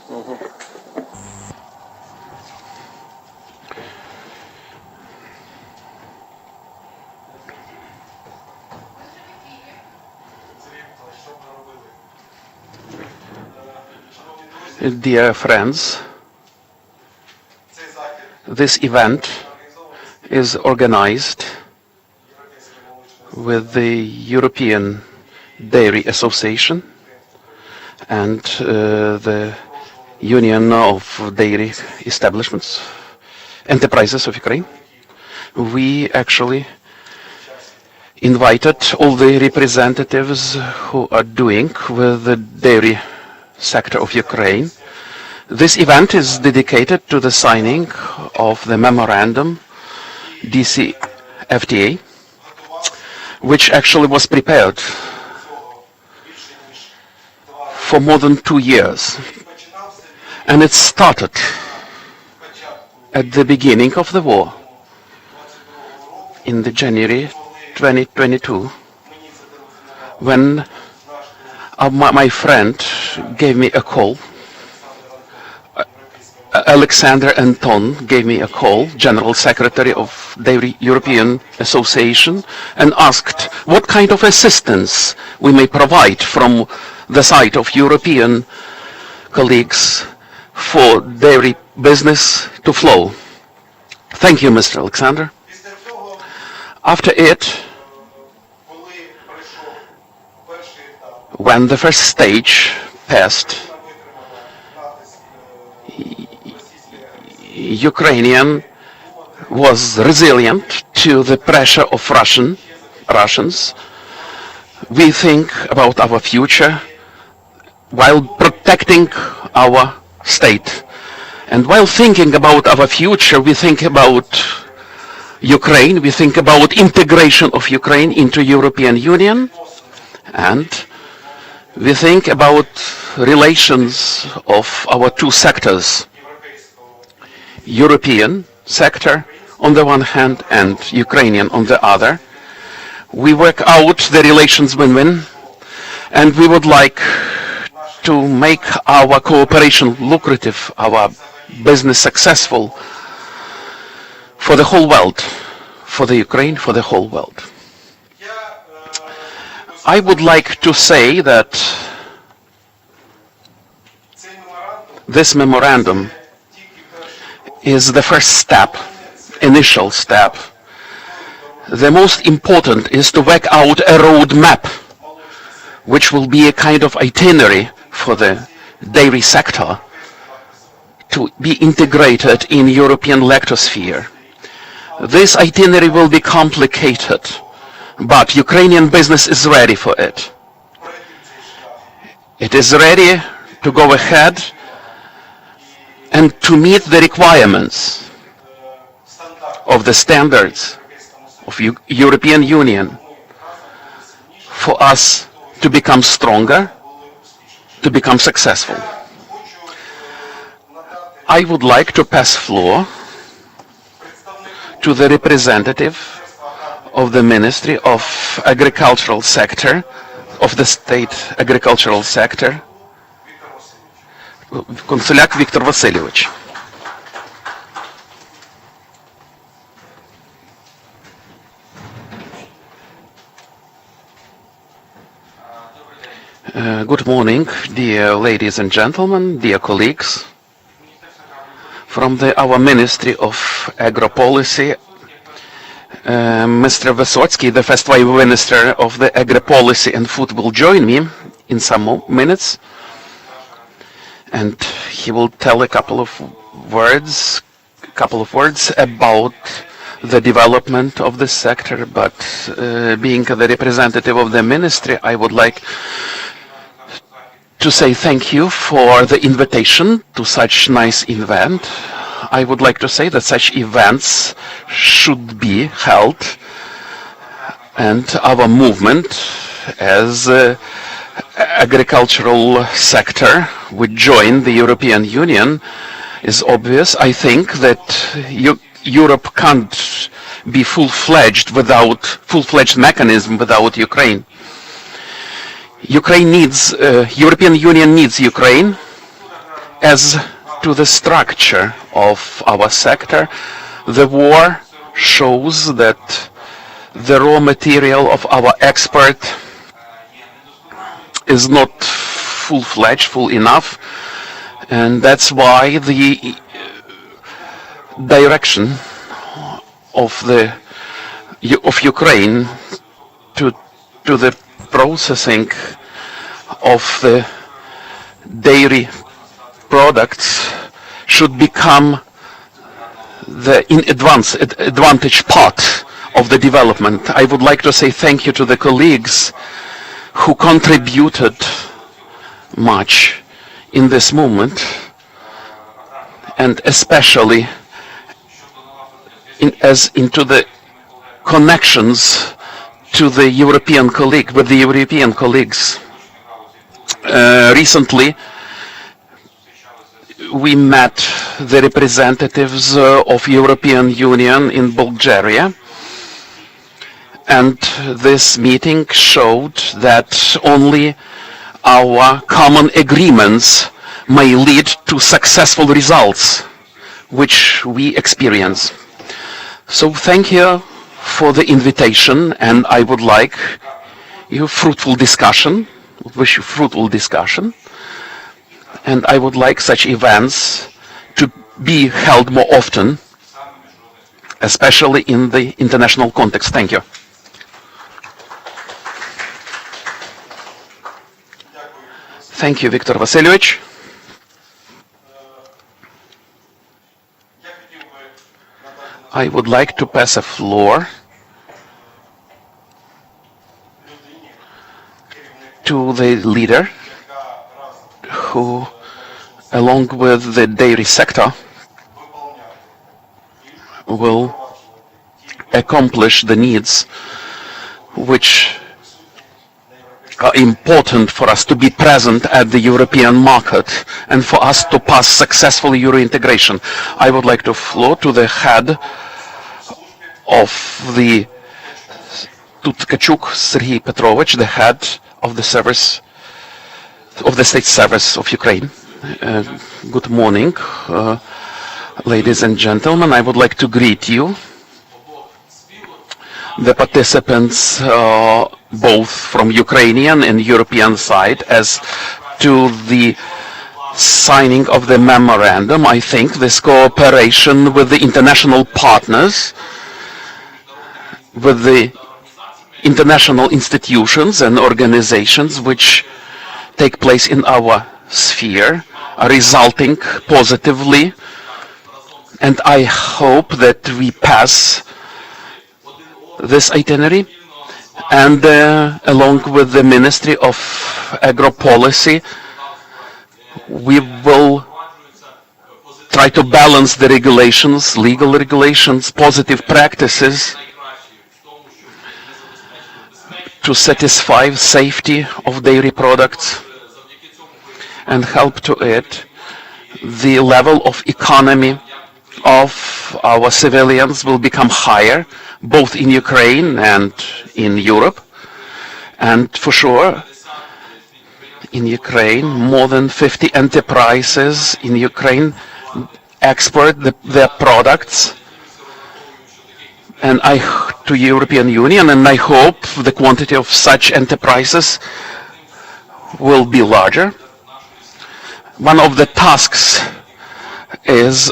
Dear friends, this event is organized with the European Dairy Association and the Union of Dairy Establishments, Enterprises of Ukraine. We actually invited all the representatives who are doing with the dairy sector of Ukraine. This event is dedicated to the signing of the Memorandum DCFTA, which actually was prepared for more than 2 years. And it started at the beginning of the war in the January 2022, when my friend gave me a call. Oleksandr Anton gave me a call, General Secretary of the European Association, and asked what kind of assistance we may provide from the side of European colleagues for dairy business to flow. Thank you, Mr. Oleksandr. After it, when the first stage passed, Ukrainian was resilient to the pressure of Russians. We think about our future while protecting our state. And while thinking about our future, we think about Ukraine, we think about integration of Ukraine into European Union, and we think about relations of our two sectors, European sector on the one hand and Ukrainian on the other. We work out the relations win-win, and we would like to make our cooperation lucrative, our business successful for the whole world, for the Ukraine, for the whole world. I would like to say that this memorandum is the first step, initial step. The most important is to work out a roadmap, which will be a kind of itinerary for the dairy sector to be integrated in European lactosphere. This itinerary will be complicated, but Ukrainian business is ready for it. It is ready to go ahead and to meet the requirements of the standards of European Union for us to become stronger, to become successful. I would like to pass floor to the representative of the Ministry of Agricultural Sector, of the State Agricultural Sector, Konsuliak Viktor Vasilyevich. Good morning, dear ladies and gentlemen, dear colleagues. From our Ministry of Agri-Policy, Mr. Vysotskyi, the first Vice Minister of the Agri-Policy and Food, will join me in some minutes, and he will tell a couple of words about the development of the sector. But being the representative of the ministry, I would like to say thank you for the invitation to such nice event. I would like to say that such events should be held, and our movement as agricultural sector which join the European Union is obvious. I think that Europe can't be full-fledged mechanism without Ukraine. European Union needs Ukraine, As to the structure of our sector, the war shows that the raw material of our export is not full-fledged, full enough, and that's why the direction of Ukraine to the processing of the dairy products should become the advantage part of the development. I would like to say thank you to the colleagues who contributed much in this movement, and especially into the connections to the European colleague with the European colleagues. Recently, we met the representatives of European Union in Bulgaria, and this meeting showed that only our common agreements may lead to successful results, which we experience. So thank you for the invitation, and I would like you fruitful discussion, wish you fruitful discussion, and I would like such events to be held more often, especially in the international context. Thank you. Thank you, Viktor Vasilyevich. I would like to pass a floor to the leader who, along with the dairy sector, will accomplish the needs which are important for us to be present at the European market and for us to pass successfully Euro integration. I would like to floor to the head of the Tutkachuk Sergei Petrovich, the head of the service of the State Service of Ukraine. Good morning, ladies and gentlemen. I would like to greet you, the participants, both from Ukrainian and European side, as to the signing of the memorandum. I think this cooperation with the international partners, with the international institutions and organizations which take place in our sphere, are resulting positively, and I hope that we pass this itinerary, and along with the Ministry of Agro-Policy, we will try to balance the regulations, legal regulations, positive practices to satisfy safety of dairy products and help to it the level of economy of our civilians will become higher, both in Ukraine and in Europe. And for sure, in Ukraine, more than 50 enterprises in Ukraine export their products and to European Union, and I hope the quantity of such enterprises will be larger. One of the tasks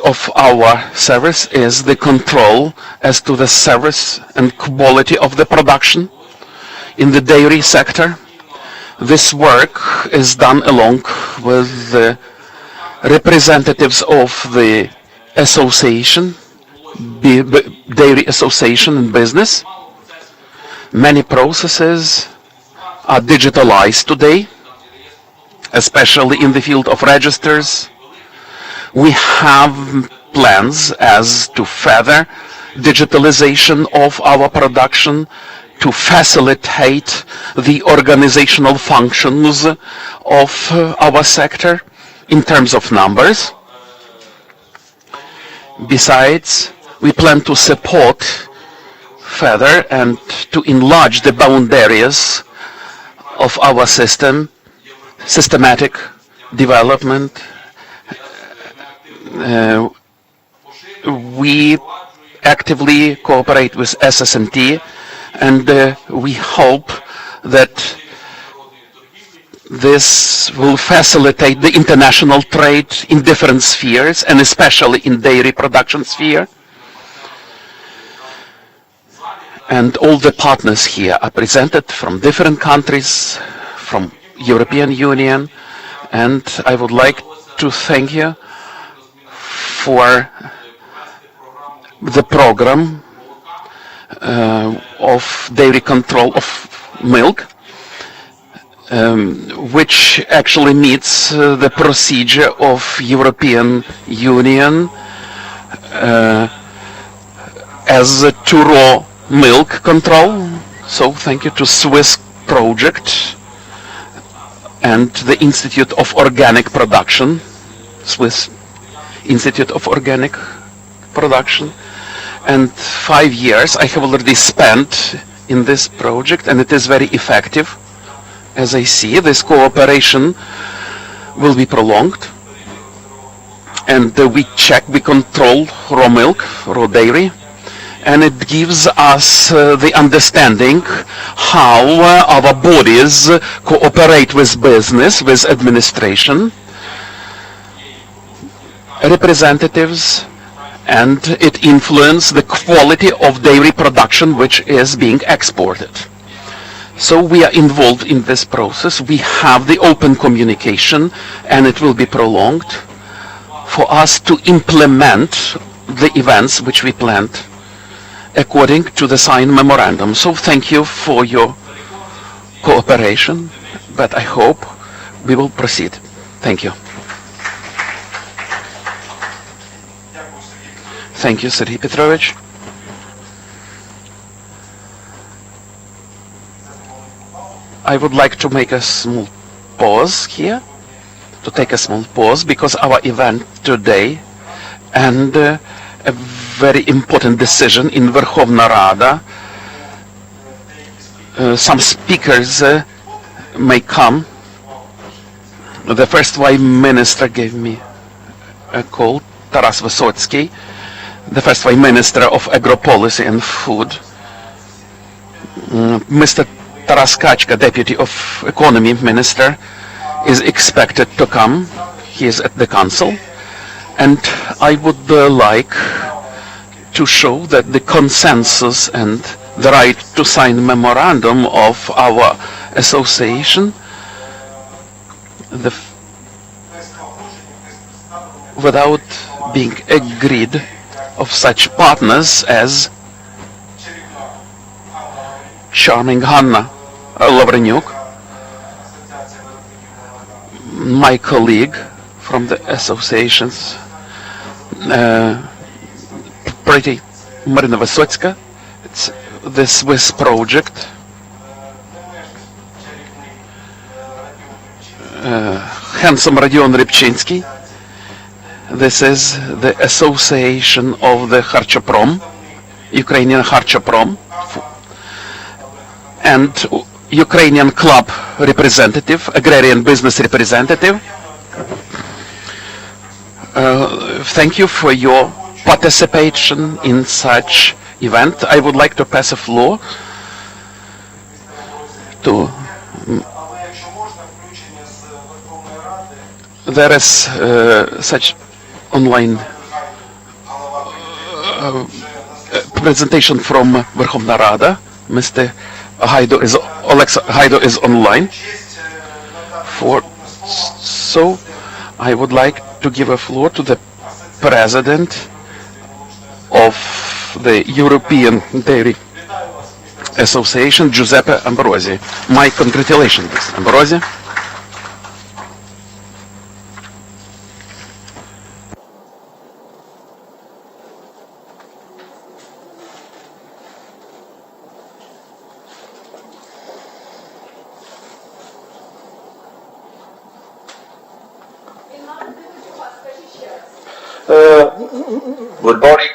of our service is the control as to the service and quality of the production in the dairy sector. This work is done along with the representatives of the association, dairy association and business. Many processes are digitalized today, especially in the field of registers. We have plans as to further digitalization of our production to facilitate the organizational functions of our sector in terms of numbers. Besides, we plan to support further and to enlarge the boundaries of our systematic development We actively cooperate with SSNT, and we hope that this will facilitate the international trade in different spheres, and especially in dairy production sphere. And all the partners here are presented from different countries, from European Union, and I would like to thank you for the program of dairy control of milk, which actually meets the procedure of European Union as to raw milk control. So thank you to Swiss project and the Institute of Organic Production, Swiss Institute of Organic Production. And 5 years I have already spent in this project, and it is very effective. As I see, this cooperation will be prolonged, and we control raw milk, raw dairy, and it gives us the understanding how our bodies cooperate with business, with administration, representatives, and it influences the quality of dairy production which is being exported. So we are involved in this process. We have the open communication, and it will be prolonged for us to implement the events which we planned according to the signed memorandum. So thank you for your cooperation, but I hope we will proceed. Thank you. Thank you, Sergei Petrovich. I would like to make a small pause here, to take a small pause, because our event today and a very important decision in Verkhovna Rada. Some speakers may come. The first Vice Minister gave me a call, Taras Vysotskyi, the first Vice Minister of Agro-Policy and Food. Mr. Taras Kachka, Deputy of Economy Minister, is expected to come. He is at the Council. And I would like to show that the consensus and the right to sign memorandum of our association, without being agreed of such partners as charming Hanna Lavrenyuk, my colleague from the associations, pretty Marina Vysotska, it's the Swiss project, handsome Radion Rybchinsky. This is the association of the Harchoprom, Ukrainian Harchoprom, and Ukrainian club representative, agrarian business representative. Thank you for your participation in such event. I would like to pass the floor to there is such online presentation from Verkhovna Rada. Mr. Haydu is online. So I would like to give a floor to the President of the European Dairy Association, Giuseppe Ambrosi. My congratulations, Ambrosi. Good morning.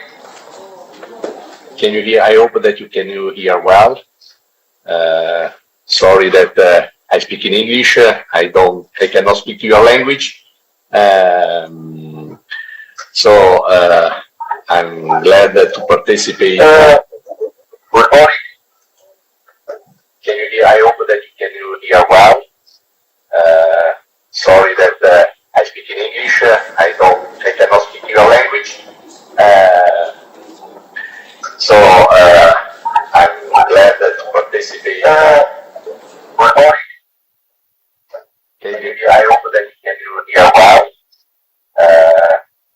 Can you hear? I hope that you can hear well. Sorry that I speak in English. I cannot speak your language. So I'm glad to participate. Can you hear? I hope that you can hear well. Sorry that I speak in English. I cannot speak your language. So I'm glad to participate. Can you hear? I hope that you can hear well.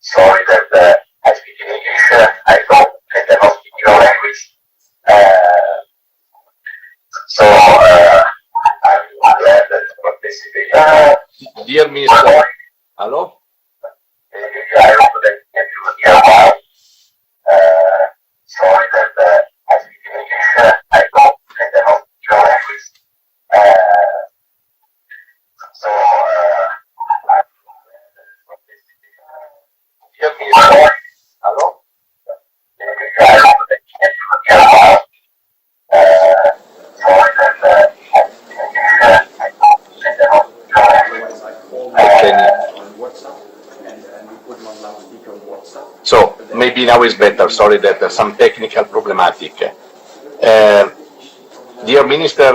Sorry that I speak in English. I cannot speak your language. So I'm glad to participate. Dear Mr. Hello? I hope that you can hear well. Sorry that I speak in English. I cannot speak your language. So I'm glad to participate. Dear Mr. Hello? I hope that you can hear well. Sorry that I speak in English. I cannot speak your language. So maybe now is better. Sorry that some technical problematic. Dear Minister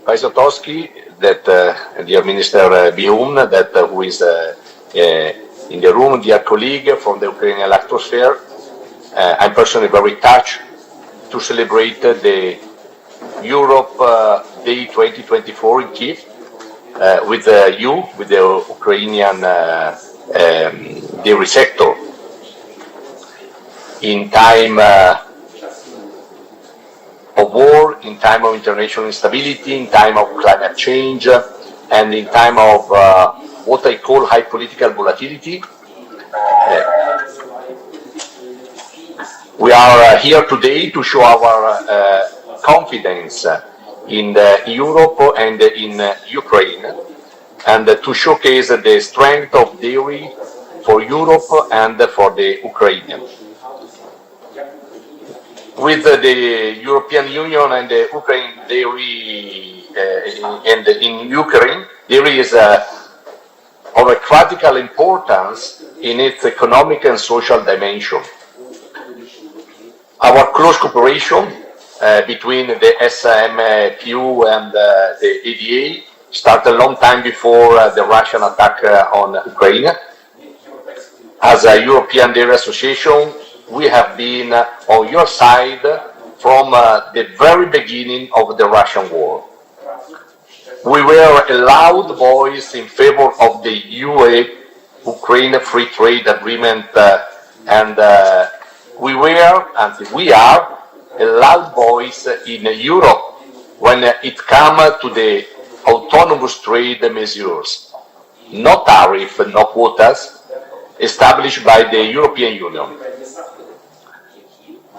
Vysotskyi, dear Minister Vadym, who is in the room, dear colleague from the Ukrainian electrosphere, I'm personally very touched to celebrate the Europe Day 2024 in Kiev with you, with the Ukrainian dairy sector. In time of war, in time of international instability, in time of climate change, and in time of what I call high political volatility, we are here today to show our confidence in Europe and in Ukraine, and to showcase the strength of dairy for Europe and for the Ukrainians. With the European Union and the Ukraine dairy, and in Ukraine, dairy is of a critical importance in its economic and social dimension. Our close cooperation between the SMPU and the EDA started a long time before the Russian attack on Ukraine. As a European Dairy Association, we have been on your side from the very beginning of the Russian war. We were a loud voice in favor of the UE-Ukraine Free Trade Agreement, and we were, and we are, a loud voice in Europe when it comes to the autonomous trade measures, no tariff, no quotas, established by the European Union.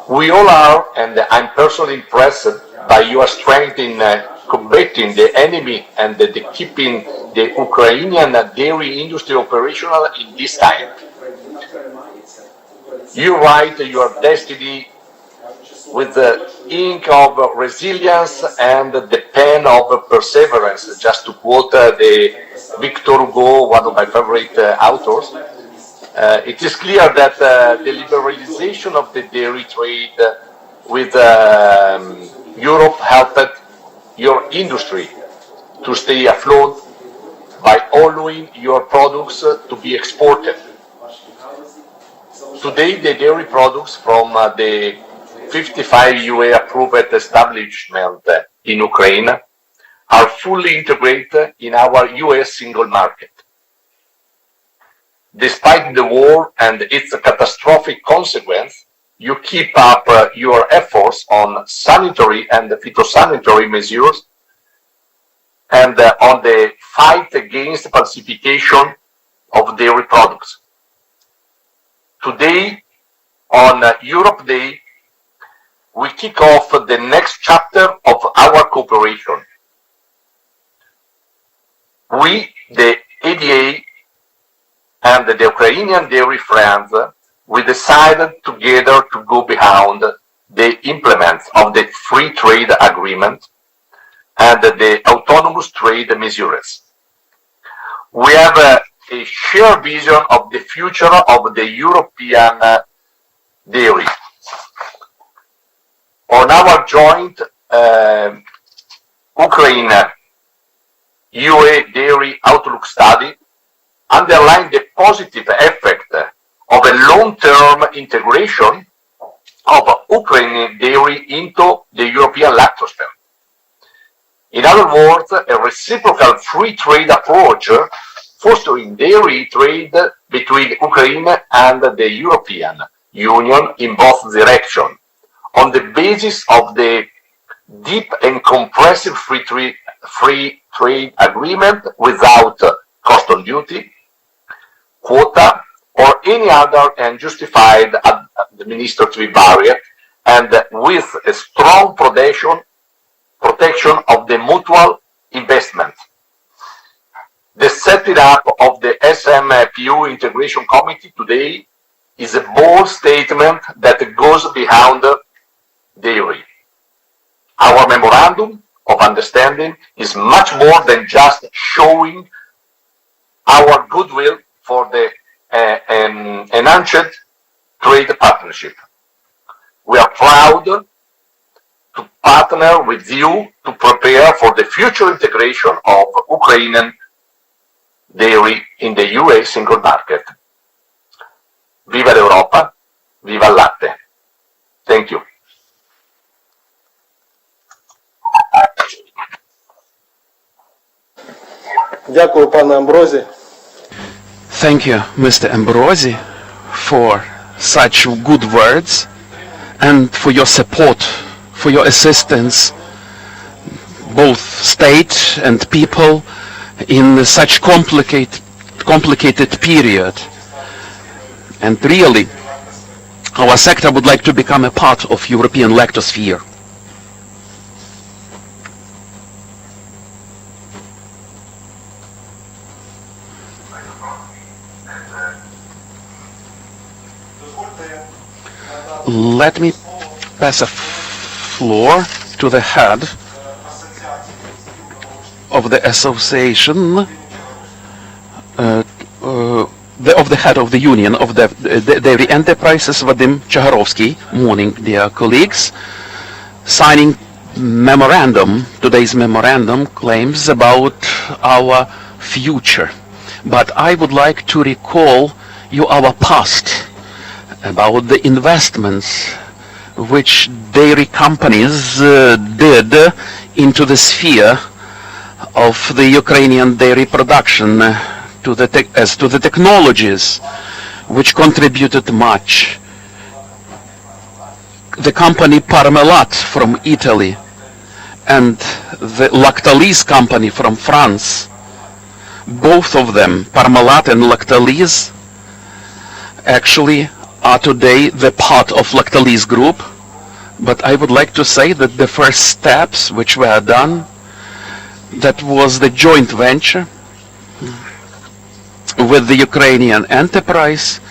We all are, and I'm personally impressed by your strength in combating the enemy and keeping the Ukrainian dairy industry operational in this time. You write your destiny with the ink of resilience and the pen of perseverance, just to quote the Victor Hugo, one of my favorite authors. It is clear that the liberalization of the dairy trade with Europe helped your industry to stay afloat by allowing your products to be exported. Today, the dairy products from the 55 UA approved establishment in Ukraine are fully integrated in our US single market. Despite the war and its catastrophic consequence, you keep up your efforts on sanitary and phytosanitary measures and on the fight against falsification of dairy products. Today, on Europe Day, we kick off the next chapter of our cooperation. We, the ADA, and the Ukrainian dairy friends, we decided together to go beyond the implements of the free trade agreement and the autonomous trade measures. We have a shared vision of the future of the European dairy. On our joint Ukraine-UE dairy outlook study, underlined the positive effect of a long-term integration of Ukrainian dairy into the European lactosphere. In other words, a reciprocal free trade approach fostering dairy trade between Ukraine and the European Union in both directions, on the basis of the deep and comprehensive free trade agreement without custom duty, quota, or any other unjustified administrative barrier, and with a strong protection of the mutual investment. The setting up of the SMPU Integration Committee today is a bold statement that goes beyond dairy. Our memorandum of understanding is much more than just showing our goodwill for the enhanced trade partnership. We are proud to partner with you to prepare for the future integration of Ukrainian dairy in the UA single market. Viva l'Europa, viva il latte. Thank you. Дякую, пане Амброзі. Thank you, Mr. Ambrosi, for such good words and for your support, for your assistance, both state and people, in such complicated period. And really, our sector would like to become a part of European lactosphere. Let me pass the floor to the head of the association, of the head of the union of the dairy enterprises, Vadym Chagarovsky. Morning, dear colleagues. Signing memorandum, today's memorandum claims about our future. But I would like to recall you our past, about the investments which dairy companies did into the sphere of the Ukrainian dairy production, as to the technologies which contributed much. The company Parmalat from Italy and the Lactalis company from France, both of them, Parmalat and Lactalis, actually are today the part of Lactalis group. But I would like to say that the first steps which were done, that was the joint venture with the Ukrainian enterprise,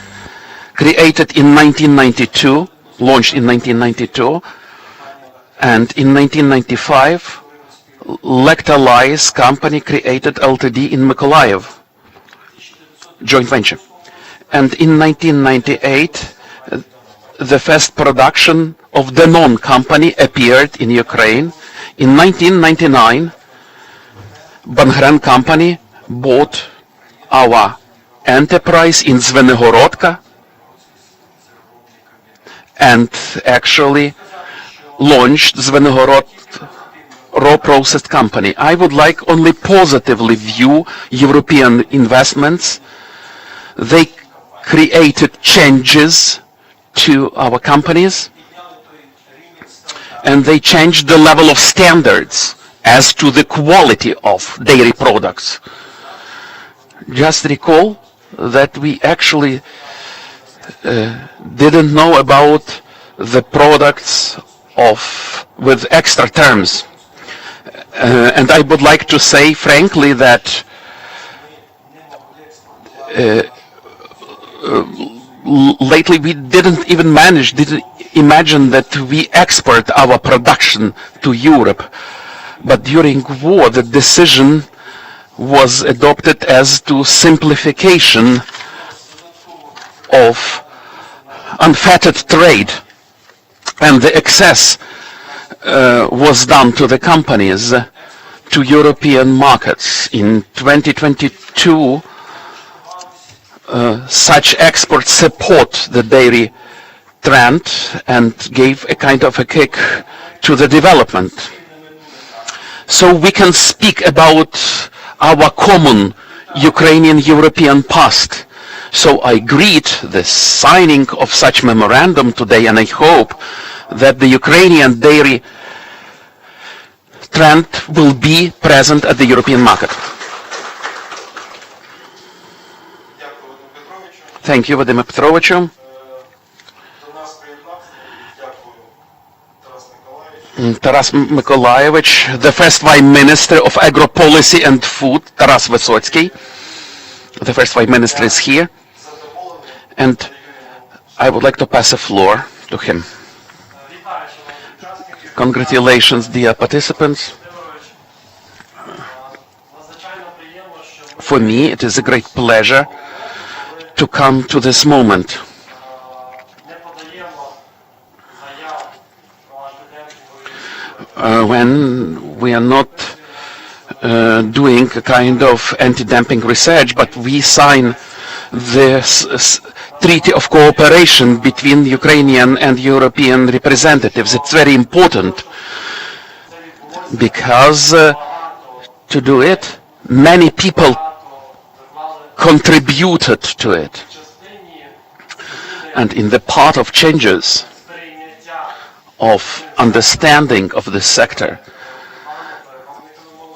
created in 1992, launched in 1992, and in 1995, Lactalis company created Ltd in Mykolaiv, joint venture. And in 1998, the first production of the Danon company appeared in Ukraine. In 1999, Bangren company bought our enterprise in Zvenegorodka and actually launched Zvenegorod raw processed company. I would like only positively view European investments. They created changes to our companies, and they changed the level of standards as to the quality of dairy products. Just recall that we actually didn't know about the products with extra terms. And I would like to say frankly that lately we didn't imagine that we export our production to Europe. But during war, the decision was adopted as to simplification of unfettered trade, and the access was done to the companies to European markets. In 2022, such exports support the dairy trend and gave a kind of a kick to the development. So we can speak about our common Ukrainian-European past. So I greet the signing of such memorandum today, and I hope that the Ukrainian dairy trend will be present at the European market. Thank you, Vadym Petrovich. Taras Mykolaievich, the first Vice Minister of Agro Policy and Food, Taras Vysotskyi. The first Vice Minister is here, and I would like to pass the floor to him. Congratulations, dear participants. For me, it is a great pleasure to come to this moment. When we are not doing a kind of anti-dumping research, but we sign this treaty of cooperation between Ukrainian and European representatives. It's very important because to do it, many people contributed to it. And in the part of changes of understanding of the sector,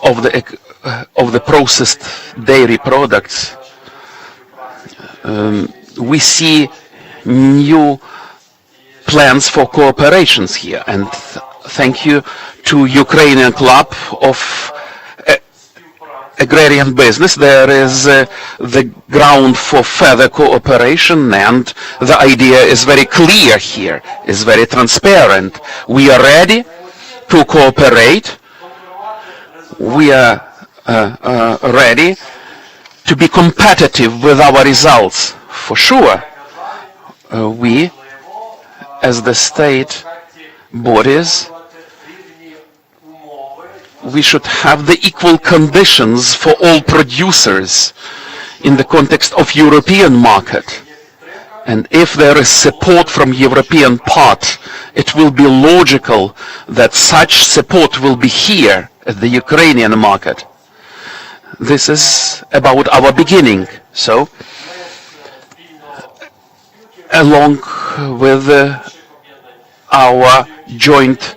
of the processed dairy products, we see new plans for cooperations here. And thank you to Ukrainian Club of Agrarian Business. There is the ground for further cooperation, and the idea is very clear here, is very transparent. We are ready to cooperate. We are ready to be competitive with our results. For sure, we, as the state bodies, we should have the equal conditions for all producers in the context of European market. And if there is support from European part, it will be logical that such support will be here at the Ukrainian market. This is about our beginning. So, along with our joint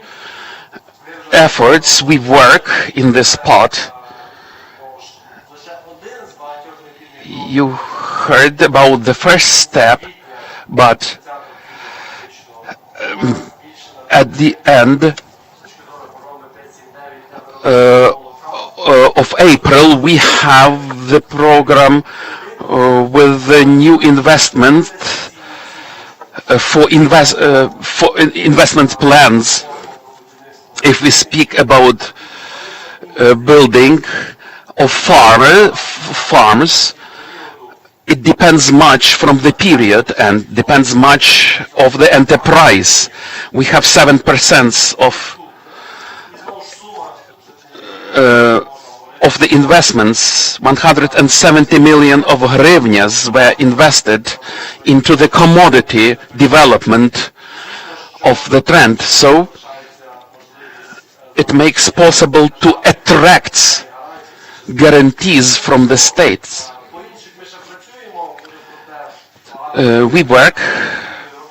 efforts, we work in this part. You heard about the first step, but at the end of April, we have the program with the new investment for investment plans. If we speak about building of farms, it depends much from the period and depends much of the enterprise. We have 7% of the investments. 170 million of hryvnias were invested into the commodity development of the trend. So it makes possible to attract guarantees from the states. We work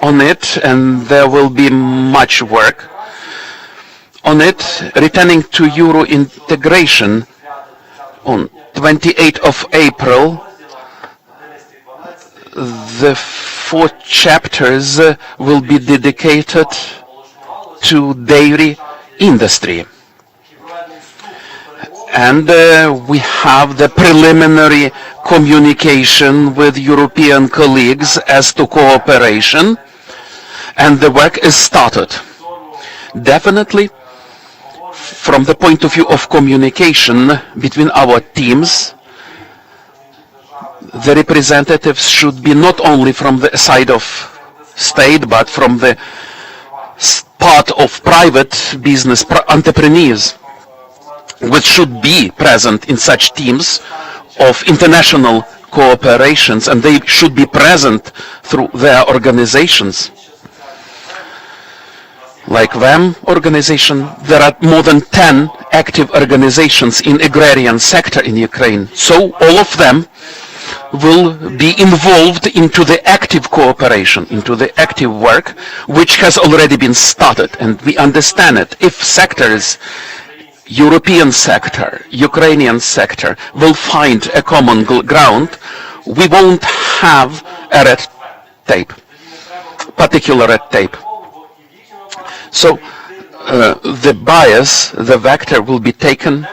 on it, and there will be much work on it. Returning to Euro integration, on 28th of April, the 4 chapters will be dedicated to dairy industry. And we have the preliminary communication with European colleagues as to cooperation, and the work is started. Definitely, from the point of view of communication between our teams, the representatives should be not only from the side of state, but from the part of private business entrepreneurs, which should be present in such teams of international cooperations, and they should be present through their organizations. Like VEM organization, there are more than 10 active organizations in agrarian sector in Ukraine. So all of them will be involved into the active cooperation, into the active work, which has already been started. And we understand it. If sectors, European sector, Ukrainian sector, will find a common ground, we won't have a red tape, particular red tape. So the bias, the vector will be taken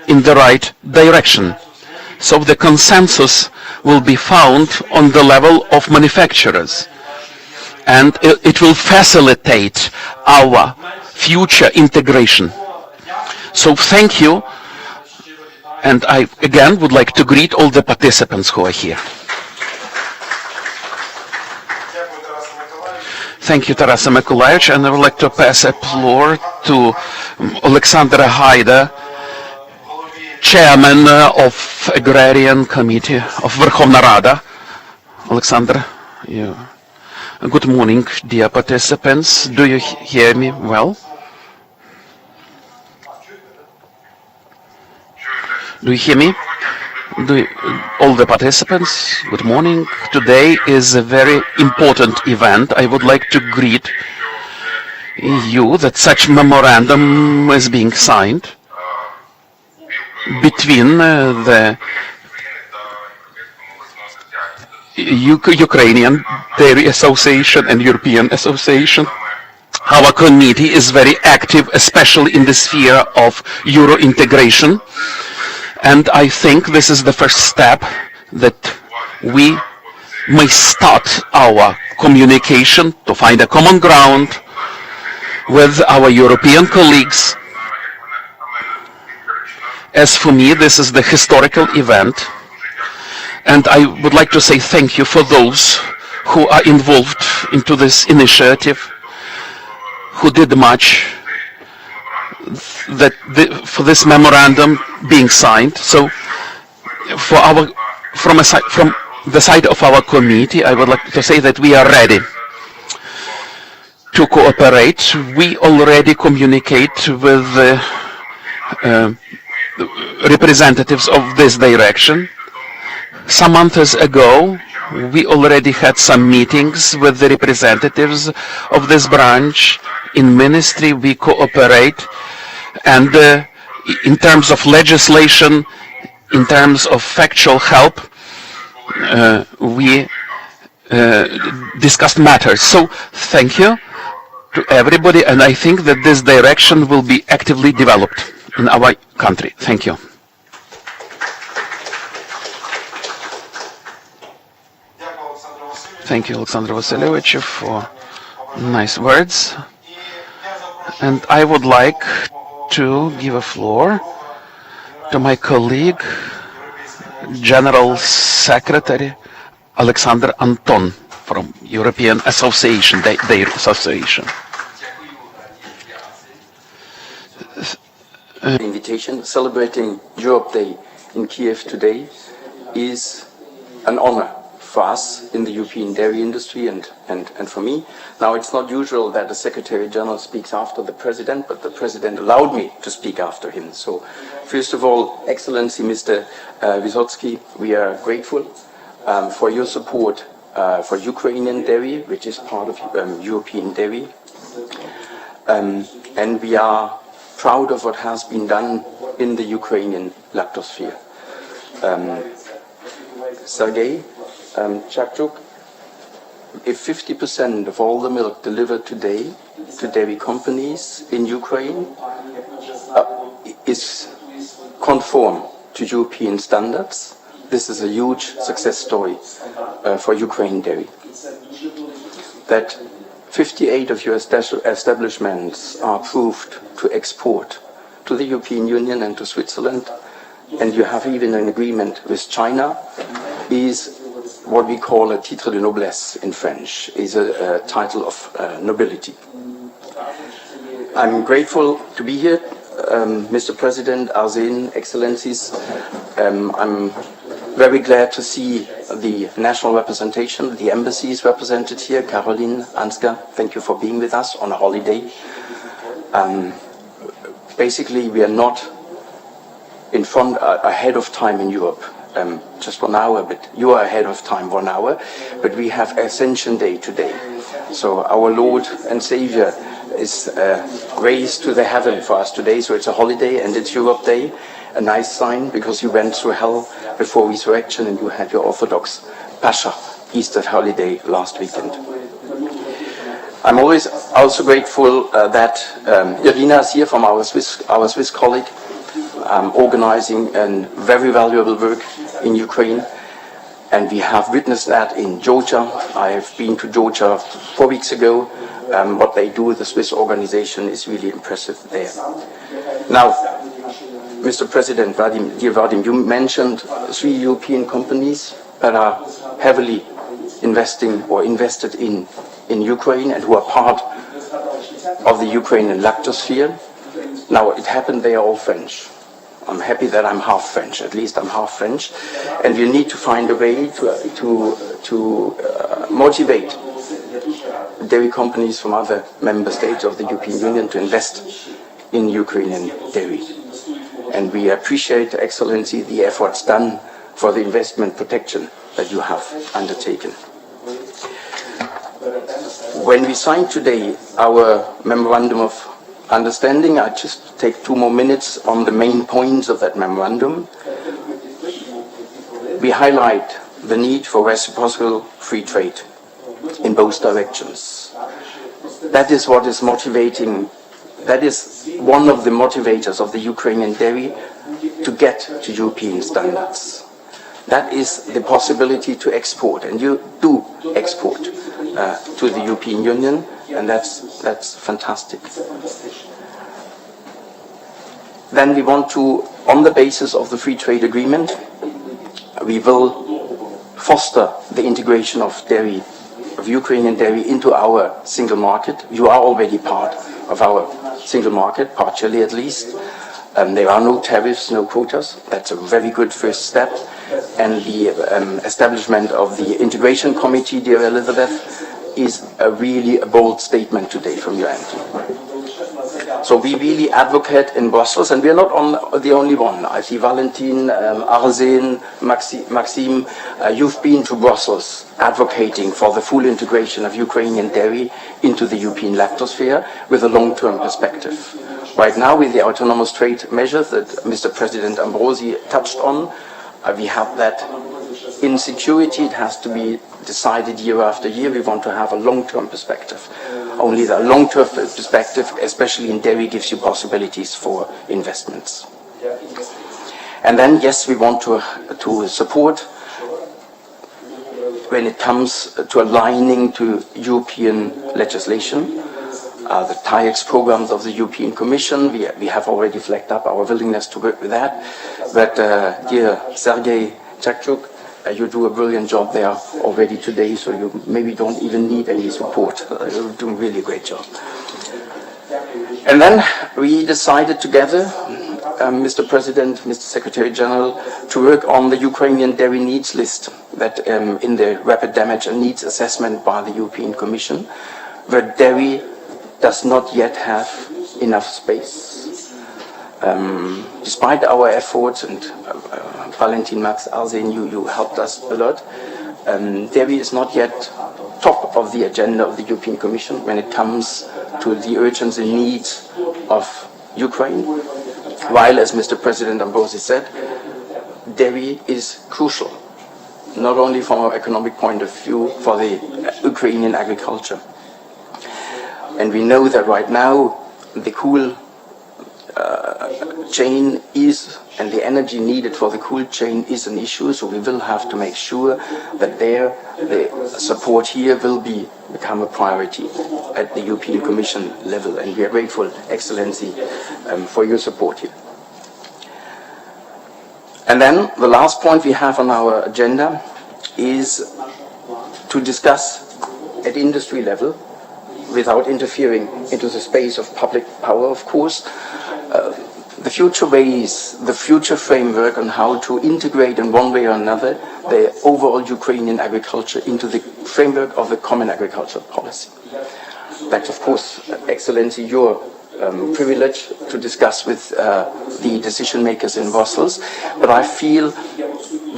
in the right direction. So the consensus will be found on the level of manufacturers, and it will facilitate our future integration. So thank you, and I again would like to greet all the participants who are here. Thank you, Taras Mikolayevich, and I would like to pass a floor to Oleksandr Haydu, Chairman of Agrarian Committee of Verkhovna Rada. Oleksandr, good morning, dear participants. Do you hear me well? Do you hear me? All the participants, good morning. Today is a very important event. I would like to greet you that such memorandum is being signed between the Ukrainian Dairy Association and European Association. Our committee is very active, especially in the sphere of Euro integration. And I think this is the first step that we may start our communication to find a common ground with our European colleagues. As for me, this is the historical event, and I would like to say thank you for those who are involved into this initiative, who did much for this memorandum being signed. So from the side of our committee, I would like to say that we are ready to cooperate. We already communicate with the representatives of this direction. Some months ago, we already had some meetings with the representatives of this branch. In ministry, we cooperate, and in terms of legislation, in terms of factual help, we discussed matters. So thank you to everybody, and I think that this direction will be actively developed in our country. Thank you. Thank you, Oleksandr Vasilyevich, for nice words. And I would like to give a floor to my colleague, General Secretary Oleksandr Anton from European Association, Dairy Association. Invitation celebrating Europe Day in Kiev today is an honor for us in the European dairy industry and for me. Now, it's not usual that the Secretary General speaks after the President, but the President allowed me to speak after him. So, first of all, Excellency Mr. Vysotskyi, we are grateful for your support for Ukrainian dairy, which is part of European dairy. And we are proud of what has been done in the Ukrainian lactosphere. Sergei Chakchuk, if 50% of all the milk delivered today to dairy companies in Ukraine is conform to European standards, this is a huge success story for Ukraine dairy. That 58 of your establishments are approved to export to the European Union and to Switzerland, and you have even an agreement with China, is what we call a titre de noblesse in French, is a title of nobility. I'm grateful to be here, Mr. President, Arsene, Excellencies. I'm very glad to see the national representation, the embassies represented here. Caroline, Ansgar, thank you for being with us on a holiday. Basically, we are not in front, ahead of time in Europe, just 1 hour, but you are ahead of time 1 hour. But we have Ascension Day today. So our Lord and Savior is raised to the heaven for us today. So it's a holiday and it's Europe Day. A nice sign, because you went through hell before resurrection and you had your Orthodox Pascha Easter holiday last weekend. I'm always also grateful that Irina is here from our Swiss colleague, organizing a very valuable work in Ukraine. And we have witnessed that in Georgia. I have been to Georgia 4 weeks ago. What they do with the Swiss organization is really impressive there. Now, Mr. President, Vadym, dear Vadym, you mentioned 3 European companies that are heavily investing or invested in Ukraine and who are part of the Ukrainian lactosphere. Now, it happened they are all French. I'm happy that I'm half French, at least I'm half French. And we need to find a way to motivate dairy companies from other member states of the European Union to invest in Ukrainian dairy. And we appreciate, Excellency, the efforts done for the investment protection that you have undertaken. When we signed today our Memorandum of Understanding, I just take 2 more minutes on the main points of that memorandum. We highlight the need for reciprocal free trade in both directions. That is what is motivating. That is one of the motivators of the Ukrainian dairy to get to European standards. That is the possibility to export, and you do export to the European Union, and that's fantastic. Then we want to, on the basis of the free trade agreement, we will foster the integration of dairy, of Ukrainian dairy into our single market. You are already part of our single market, partially at least. There are no tariffs, no quotas. That's a very good first step. And the establishment of the integration committee, dear Yelyzaveta, is really a bold statement today from your end. So we really advocate in Brussels, and we are not the only one. I see Valentin, Arsene, Maxime, you've been to Brussels advocating for the full integration of Ukrainian dairy into the European lactosphere with a long-term perspective. Right now, with the autonomous trade measures that Mr. President Ambrosi touched on, we have that insecurity. It has to be decided year after year. We want to have a long-term perspective. Only the long-term perspective, especially in dairy, gives you possibilities for investments. And then, yes, we want to support when it comes to aligning to European legislation. The TAIEX programs of the European Commission, we have already flagged up our willingness to work with that. But dear Sergei Chakchuk, you do a brilliant job there already today, so you maybe don't even need any support. You're doing a really great job. And then we decided together, Mr. President, Mr. Secretary General, to work on the Ukrainian dairy needs list that in the rapid damage and needs assessment by the European Commission, where dairy does not yet have enough space. Despite our efforts, and Valentin, Max, Arsene, you helped us a lot, dairy is not yet top of the agenda of the European Commission when it comes to the urgent needs of Ukraine, while, as Mr. President Ambrosi said, dairy is crucial, not only from our economic point of view, for the Ukrainian agriculture. And we know that right now, the cool chain is, and the energy needed for the cold chain is an issue, so we will have to make sure that the support here will become a priority at the European Commission level, and we are grateful, Excellency, for your support here. And then the last point we have on our agenda is to discuss at industry level, without interfering into the space of public power, of course, the future ways, the future framework on how to integrate in one way or another the overall Ukrainian agriculture into the framework of the common agricultural policy. That's, of course, Excellency, your privilege to discuss with the decision makers in Brussels, but I feel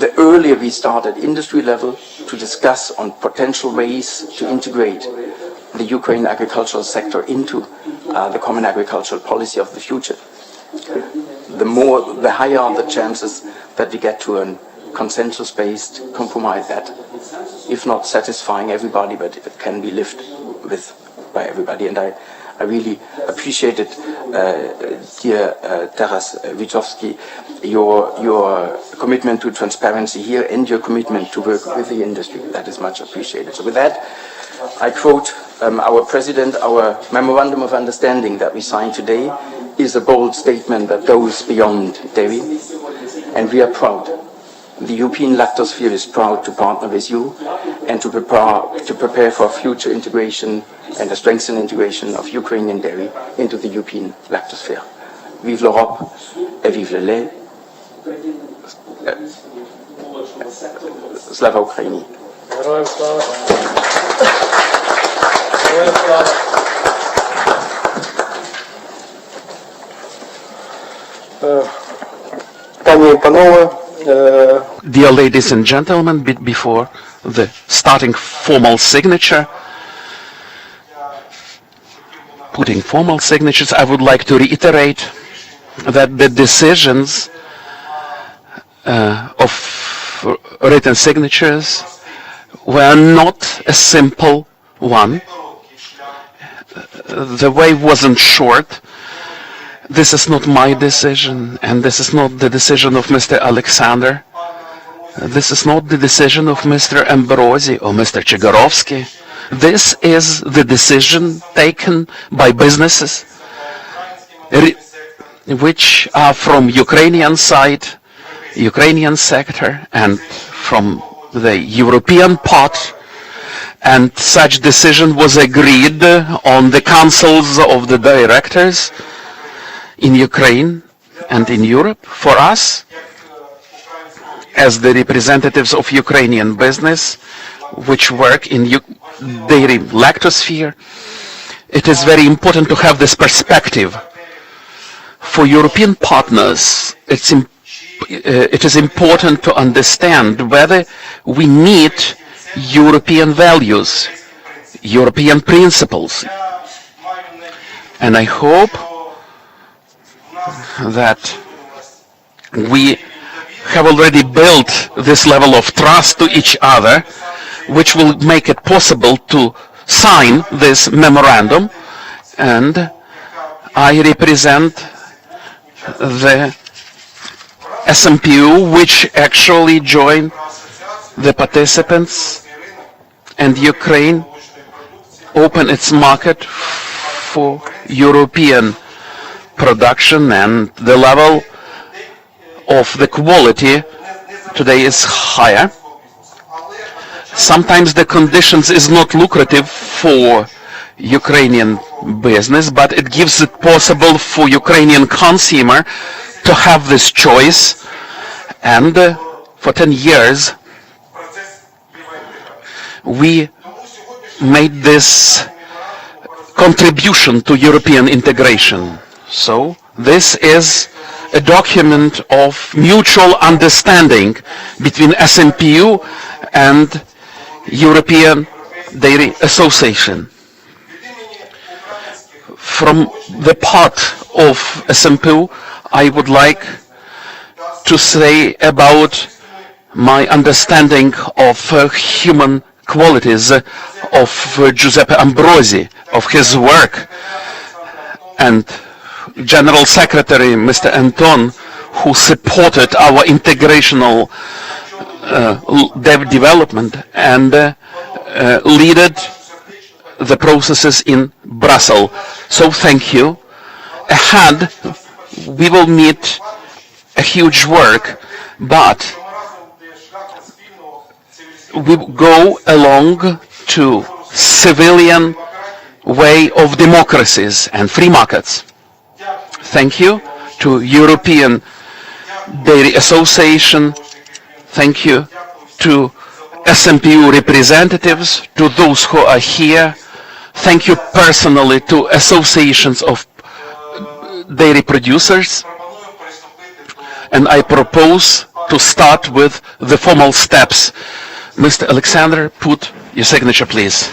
the earlier we start at industry level to discuss on potential ways to integrate the Ukrainian agricultural sector into the common agricultural policy of the future, the higher are the chances that we get to a consensus-based compromise that, if not satisfying everybody, but it can be lived with by everybody. And I really appreciated, dear Taras Vysotskyi, your commitment to transparency here and your commitment to work with the industry. That is much appreciated. So with that, I quote our President, our Memorandum of Understanding that we signed today is a bold statement that goes beyond dairy, and we are proud. The European lactosphere is proud to partner with you and to prepare for future integration and a strengthened integration of Ukrainian dairy into the European lactosphere. Vive l'Europe et vive le lait. Slava Ukraini. Героям слава. Героям слава. Пані і панове, Dear ladies and gentlemen, before the starting formal signature, putting formal signatures, I would like to reiterate that the decisions of written signatures were not a simple one. The way wasn't short. This is not my decision, and this is not the decision of Mr. Oleksandr. This is not the decision of Mr. Ambrosi or Mr. Chagarovsky. This is the decision taken by businesses which are from Ukrainian side, Ukrainian sector, and from the European part. And such decision was agreed on the councils of the directors in Ukraine and in Europe. For us, as the representatives of Ukrainian business, which work in dairy lactosphere, it is very important to have this perspective. For European partners, it is important to understand whether we meet European values, European principles. And I hope that we have already built this level of trust to each other, which will make it possible to sign this memorandum. And I represent the SMPU, which actually joined the participants, and Ukraine opened its market for European production, and the level of the quality today is higher. Sometimes the conditions is not lucrative for Ukrainian business, but it gives it possible for Ukrainian consumer to have this choice. And for 10 years we made this contribution to European integration. So this is a document of mutual understanding between SMPU and European Dairy Association. From the part of SMPU, I would like to say about my understanding of human qualities of Giuseppe Ambrosi, of his work. And General Secretary, Mr. Anton, who supported our integrational development and leaded the processes in Brussels. So thank you. Ahead, we will meet a huge work, but we go along to civilian way of democracies and free markets. Thank you to European Dairy Association. Thank you to SMPU representatives, to those who are here. Thank you personally to associations of dairy producers. And I propose to start with the formal steps. Mr. Oleksandr, put your signature, please.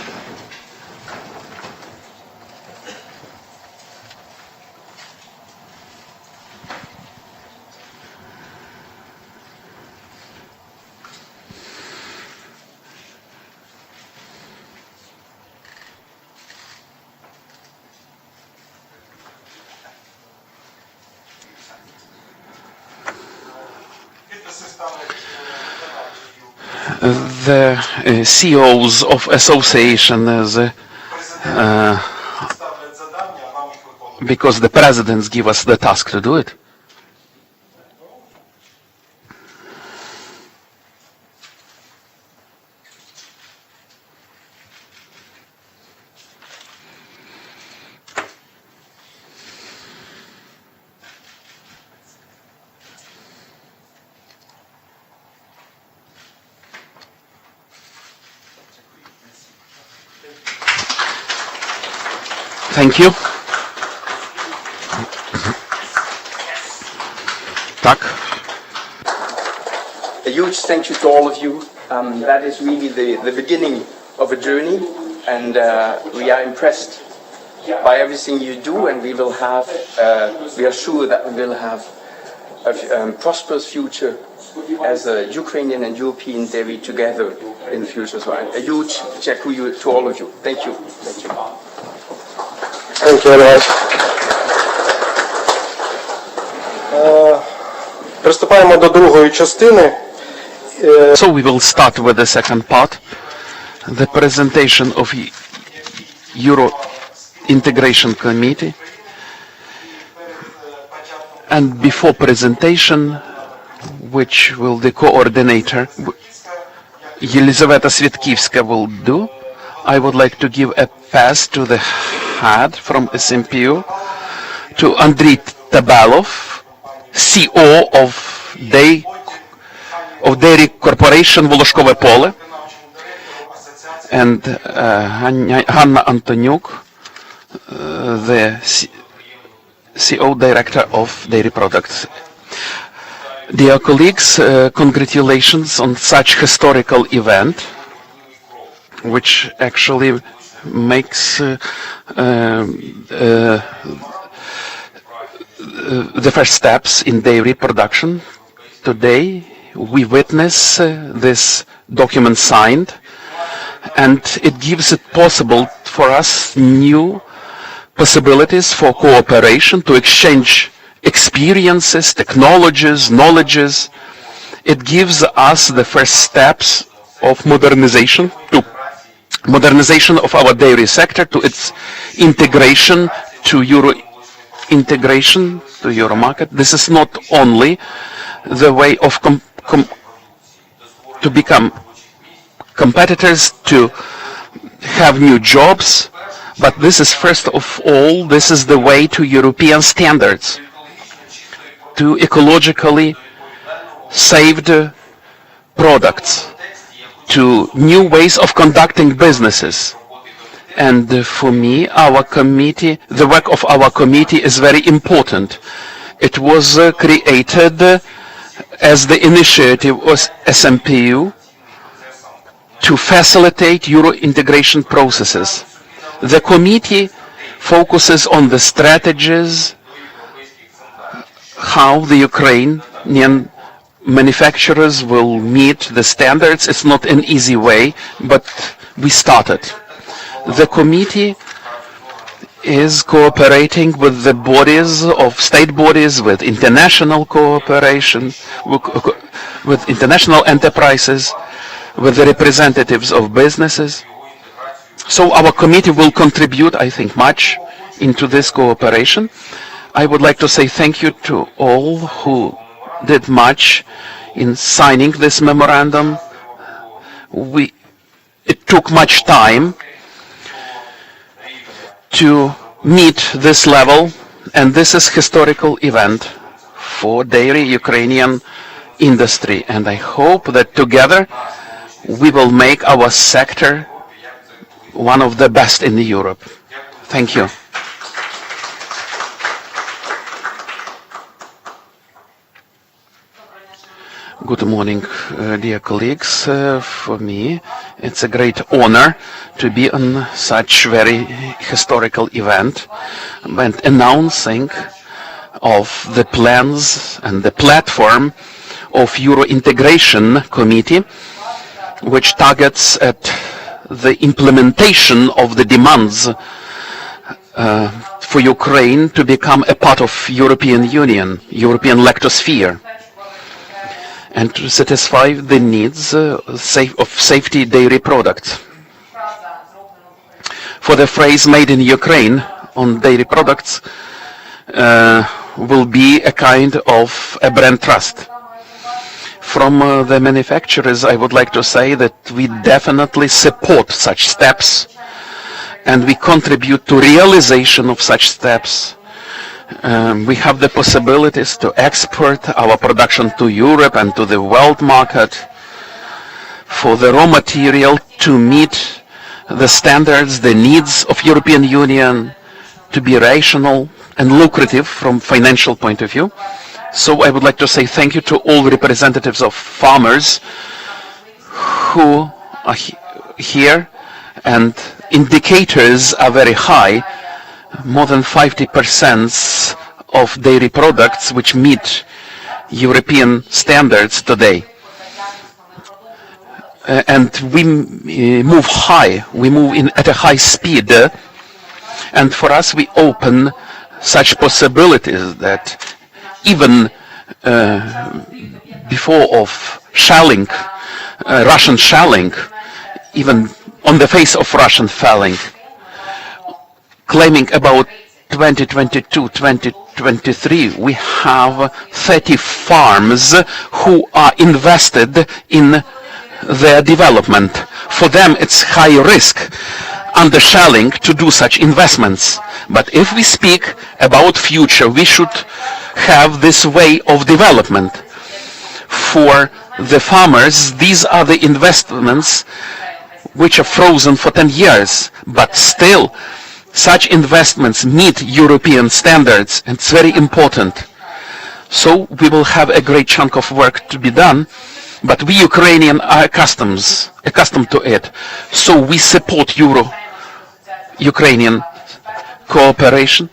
The CEOs of associations, because the presidents give us the task to do it. Thank you. Tak. A huge thank you to all of you. That is really the beginning of a journey, and we are impressed by everything you do, and we are sure that we will have a prosperous future as a Ukrainian and European dairy together in the future. So a huge check to all of you. Thank you. Thank you. Thank you very much. Приступаємо до другої частини. So we will start with the second part, the presentation of Euro Integration Committee. And before presentation, which will the coordinator Yelyzaveta Sviatkivska will do, I would like to give a pass to the head from SMPU, to Andriy Tabalov, CEO of Dairy Corporation Voloshkovo, and Hanna Antoniuk, the CEO Director of Dairy Products. Dear colleagues, congratulations on such historical event, which actually makes the first steps in dairy production. Today we witness this document signed, and it gives it possible for us new possibilities for cooperation, to exchange experiences, technologies, knowledges. It gives us the first steps of modernization of our dairy sector, to its integration to Euro market. This is not only the way of to become competitors, to have new jobs, but this is first of all, this is the way to European standards, to ecologically saved products, to new ways of conducting businesses. And for me, our committee, the work of our committee is very important. It was created as the initiative of SMPU to facilitate Euro integration processes. The committee focuses on the strategies, how the Ukrainian manufacturers will meet the standards. It's not an easy way, but we started. The committee is cooperating with the bodies of state bodies, with international cooperation, with international enterprises, with the representatives of businesses. So our committee will contribute, I think, much into this cooperation. I would like to say thank you to all who did much in signing this memorandum. It took much time to meet this level, and this is historical event for dairy Ukrainian industry. And I hope that together we will make our sector one of the best in Europe. Thank you. Good morning, dear colleagues. For me, it's a great honor to be on such very historical event and announcing of the plans and the platform of Euro Integration Committee, which targets at the implementation of the demands for Ukraine to become a part of European Union, European lactosphere, and to satisfy the needs of safety dairy products. For the phrase "made in Ukraine" on dairy products will be a kind of a brand trust. From the manufacturers, I would like to say that we definitely support such steps and we contribute to realization of such steps. We have the possibilities to export our production to Europe and to the world market for the raw material to meet the standards, the needs of European Union, to be rational and lucrative from financial point of view. So I would like to say thank you to all representatives of farmers who are here, and indicators are very high. More than 50% of dairy products which meet European standards today. And we move high, we move in at a high speed. And for us, we open such possibilities that even before of shelling, Russian shelling, even on the face of Russian shelling, claiming about 2022, 2023, we have 30 farms who are invested in their development. For them, it's high risk under shelling to do such investments. But if we speak about future, we should have this way of development. For the farmers, these are the investments which are frozen for 10 years, but still such investments meet European standards, and it's very important. So we will have a great chunk of work to be done, but we Ukrainians are accustomed to it. So we support Euro-Ukrainian cooperation,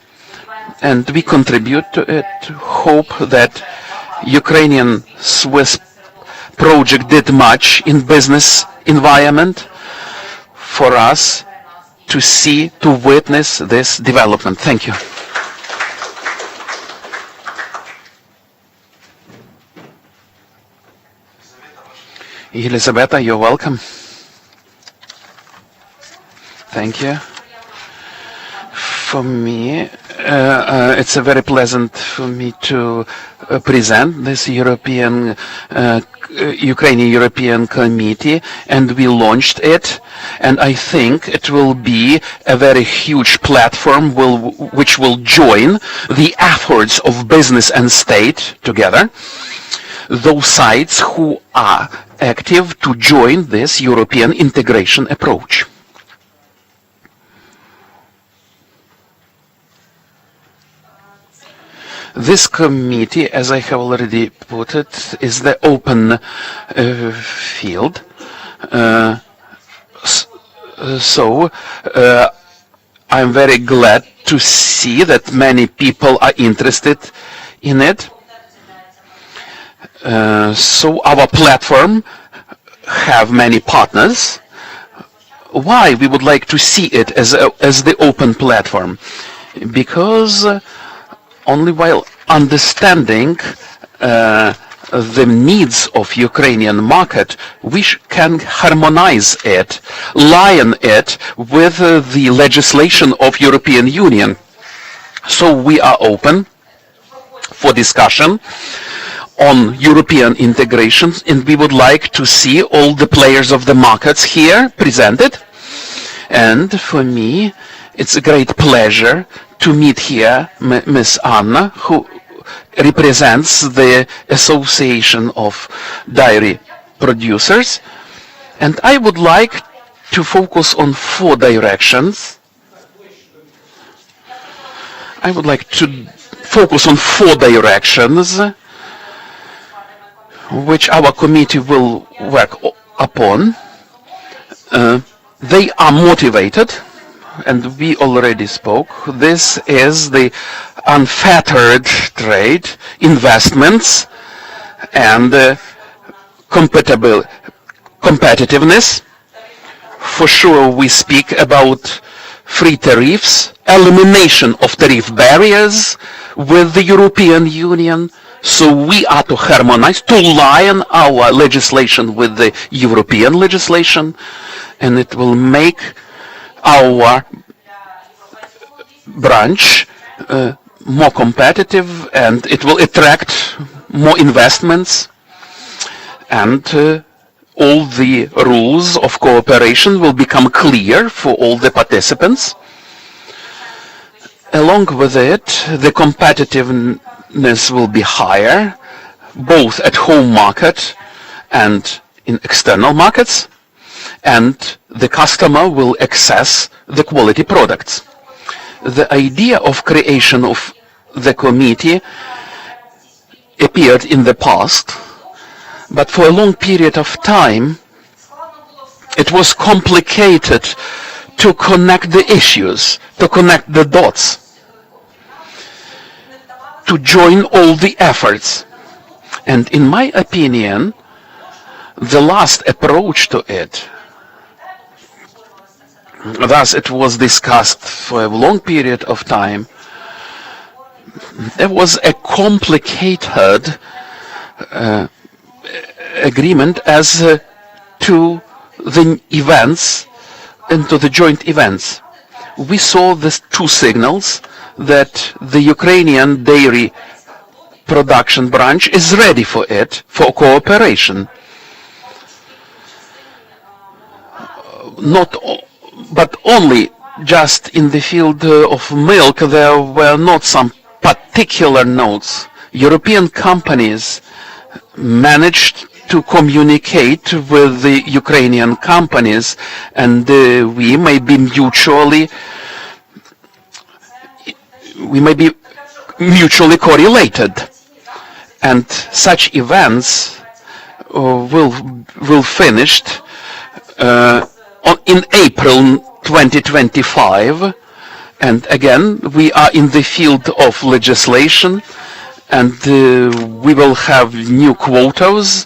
and we contribute to it. Hope that Ukrainian Swiss project did much in business environment for us to see, to witness this development. Thank you. Yelyzaveta, you're welcome. Thank you. For me, it's a very pleasant for me to present this Ukrainian European Committee, and we launched it, and I think it will be a very huge platform which will join the efforts of business and state together, those sides who are active to join this European integration approach. This committee, as I have already put it, is the open field. So I'm very glad to see that many people are interested in it. So our platform have many partners Why we would like to see it as the open platform? Because only while understanding the needs of Ukrainian market, we can harmonize it, align it with the legislation of European Union. So we are open for discussion on European integration, and we would like to see all the players of the markets here presented. And for me, it's a great pleasure to meet here Ms. Anna, who represents the Association of Dairy Producers. And I would like to focus on 4 directions. I would like to focus on 4 directions which our committee will work upon. They are motivated, and we already spoke. This is the unfettered trade, investments, and competitiveness. For sure, we speak about free tariffs, elimination of tariff barriers with the European Union. So we are to harmonize, to align our legislation with the European legislation, and it will make our branch more competitive, and it will attract more investments, and all the rules of cooperation will become clear for all the participants. Along with it, the competitiveness will be higher, both at home market and in external markets, and the customer will access the quality products. The idea of creation of the committee appeared in the past, but for a long period of time, it was complicated to connect the issues, to connect the dots, to join all the efforts. And in my opinion, the last approach to it, thus it was discussed for a long period of time, there was a complicated agreement as to the events and to the joint events. We saw these 2 signals that the Ukrainian dairy production branch is ready for it, for cooperation. But only just in the field of milk, there were not some particular notes. European companies managed to communicate with the Ukrainian companies, and we may be mutually correlated, and such events will finish in April 2025, and again we are in the field of legislation, and we will have new quotas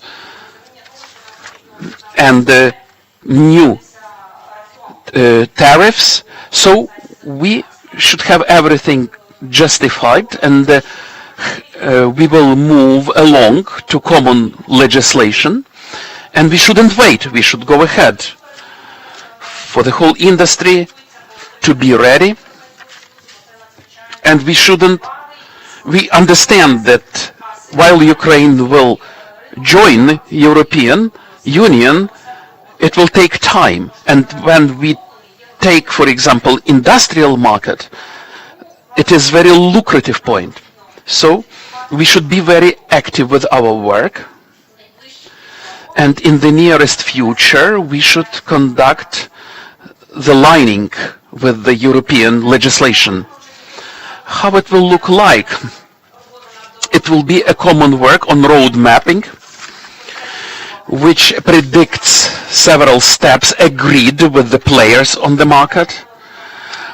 and new tariffs, so we should have everything justified, and we will move along to common legislation, and we shouldn't wait. We should go ahead for the whole industry to be ready, and we understand that while Ukraine will join European Union, it will take time, and when we take, for example, industrial market, it is very lucrative point. So we should be very active with our work, and in the nearest future we should conduct the lining with the European legislation. How it will look like? It will be a common work on road mapping, which predicts several steps agreed with the players on the market,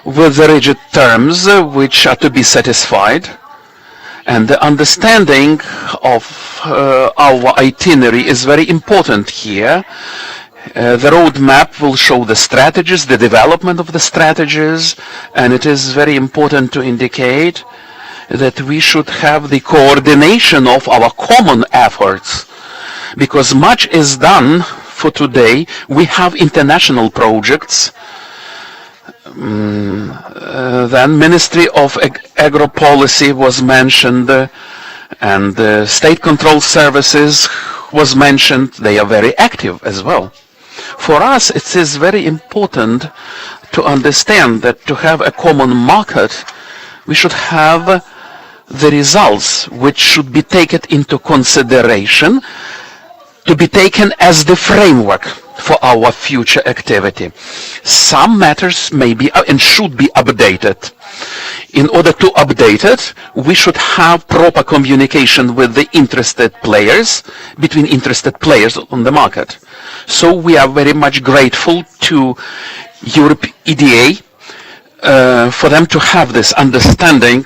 with the rigid terms which are to be satisfied, and the understanding of our itinerary is very important here. The roadmap will show the strategies, the development of the strategies, and it is very important to indicate that we should have the coordination of our common efforts, because much is done for today. We have international projects. Then Ministry of Agro-Policy was mentioned, and state control services was mentioned. They are very active as well. For us, it is very important to understand that to have a common market, we should have the results which should be taken into consideration, to be taken as the framework for our future activity. Some matters may be and should be updated. In order to update it, we should have proper communication with the interested players, between interested players on the market. So we are very much grateful to Europe EDA for them to have this understanding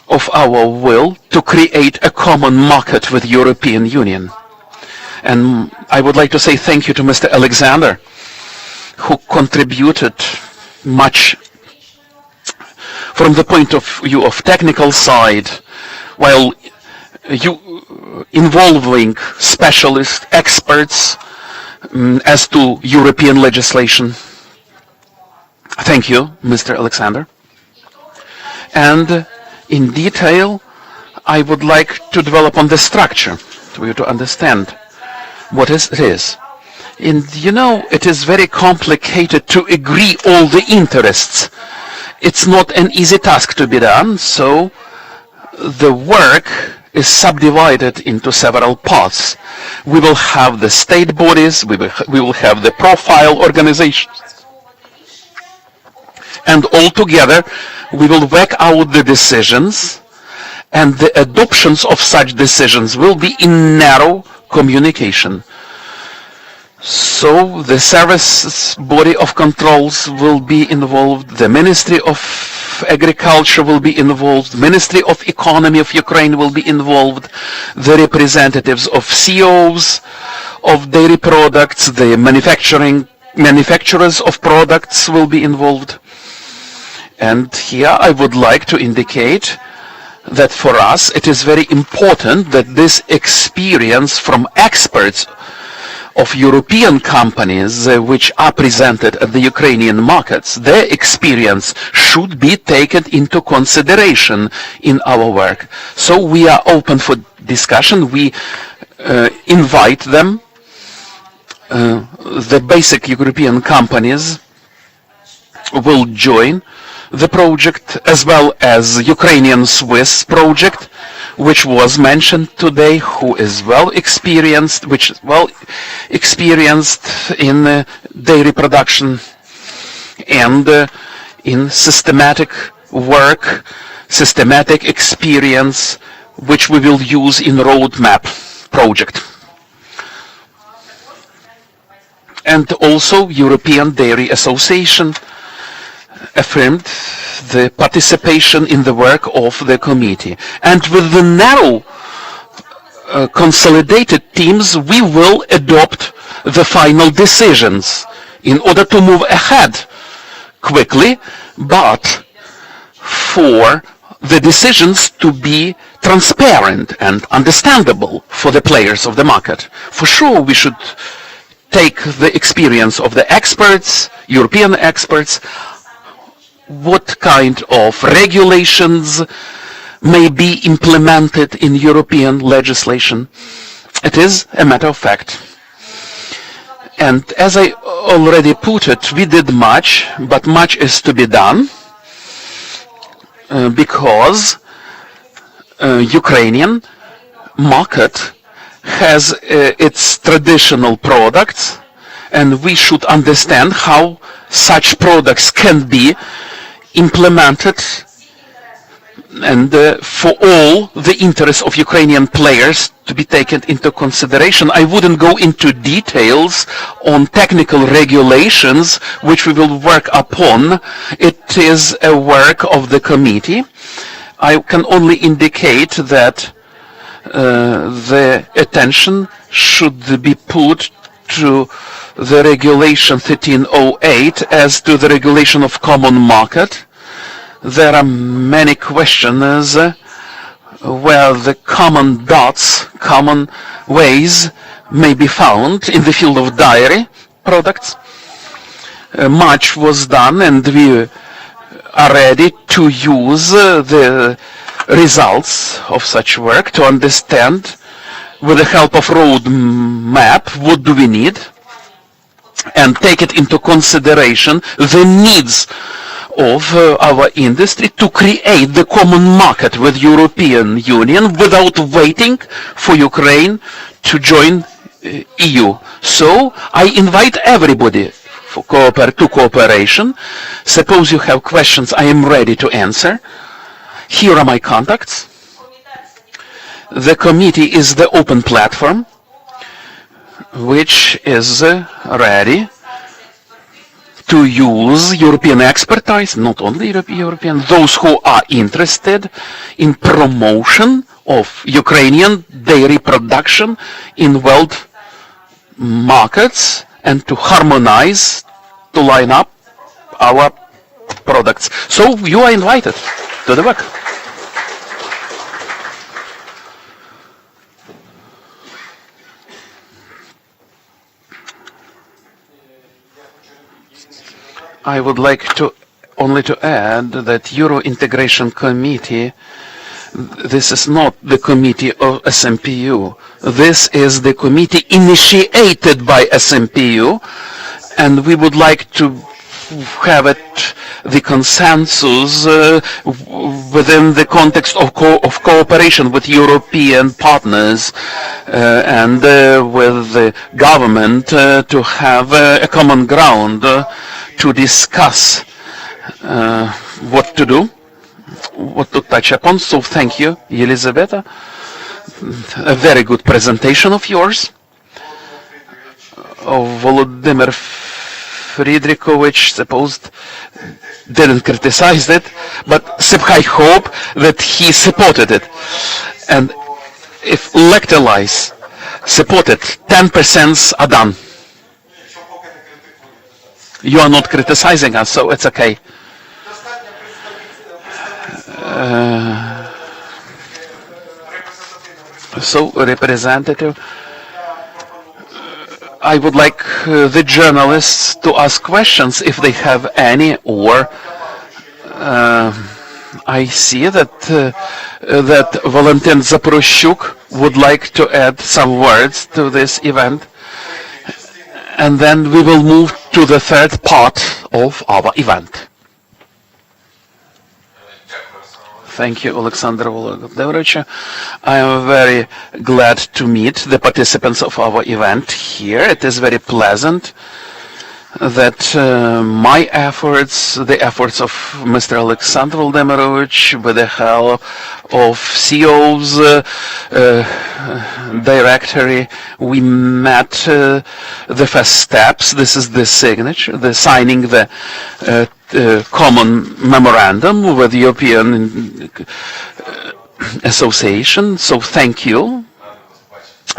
of our will to create a common market with European Union. And I would like to say thank you to Mr. Oleksandr, who contributed much from the point of view of technical side, while involving specialist experts as to European legislation. Thank you, Mr. Oleksandr. And in detail, I would like to develop on the structure for you to understand what it is. And you know, it is very complicated to agree all the interests. It's not an easy task to be done, so the work is subdivided into several parts. We will have the state bodies, we will have the profile organizations, and all together we will work out the decisions, and the adoptions of such decisions will be in narrow communication. So the service body of controls will be involved, the Ministry of Agriculture will be involved, Ministry of Economy of Ukraine will be involved, the representatives of CEOs of dairy products, the manufacturers of products will be involved. And here I would like to indicate that for us it is very important that this experience from experts of European companies which are presented at the Ukrainian markets, their experience should be taken into consideration in our work. So we are open for discussion. We invite them, the basic European companies will join the project, as well as Ukrainian-Swiss project, which was mentioned today, who is well experienced, in dairy production and in systematic work, systematic experience, which we will use in roadmap project. And also European Dairy Association affirmed the participation in the work of the committee. And with the narrow consolidated teams, we will adopt the final decisions in order to move ahead quickly, but for the decisions to be transparent and understandable for the players of the market. For sure, we should take the experience of the experts, European experts, what kind of regulations may be implemented in European legislation. It is a matter of fact. And as I already put it, we did much, but much is to be done because Ukrainian market has its traditional products, and we should understand how such products can be implemented and for all the interests of Ukrainian players to be taken into consideration. I wouldn't go into details on technical regulations which we will work upon. It is a work of the committee. I can only indicate that the attention should be put to the regulation 1308 as to the regulation of common market. There are many questions where the common dots, common ways may be found in the field of dairy products. Much was done, and we are ready to use the results of such work to understand, with the help of road map, what do we need, and take it into consideration the needs of our industry to create the common market with European Union without waiting for Ukraine to join EU. So I invite everybody for cooperation. Suppose you have questions, I am ready to answer. Here are my contacts. The committee is the open platform which is ready to use European expertise, not only European, those who are interested in promotion of Ukrainian dairy production in world markets and to harmonize, to line up our products. So you are invited to the work. I would like to only to add that Euro Integration Committee, this is not the committee of SMPU. This is the committee initiated by SMPU, and we would like to have it the consensus within the context of cooperation with European partners and with the government to have a common ground to discuss what to do, what to touch upon. So thank you, Yelyzaveta. A very good presentation of yours. Volodymyr Friedrikovich supposed didn't criticize it, but I hope that he supported it. And if lactolise supported, 10% are done. You are not criticizing us, so it's okay. So, representative, I would like the journalists to ask questions if they have any, or I see that that Valentin Zaporozhchuk would like to add some words to this event, and then we will move to the third part of our event. Thank you, Oleksandr Volodymyrovich. I am very glad to meet the participants of our event here. It is very pleasant that my efforts, the efforts of Mr. Oleksandr Volodymyrovich, with the help of CEO's directory, we met the first steps. This is the signature, the signing the common memorandum with the European Association. So thank you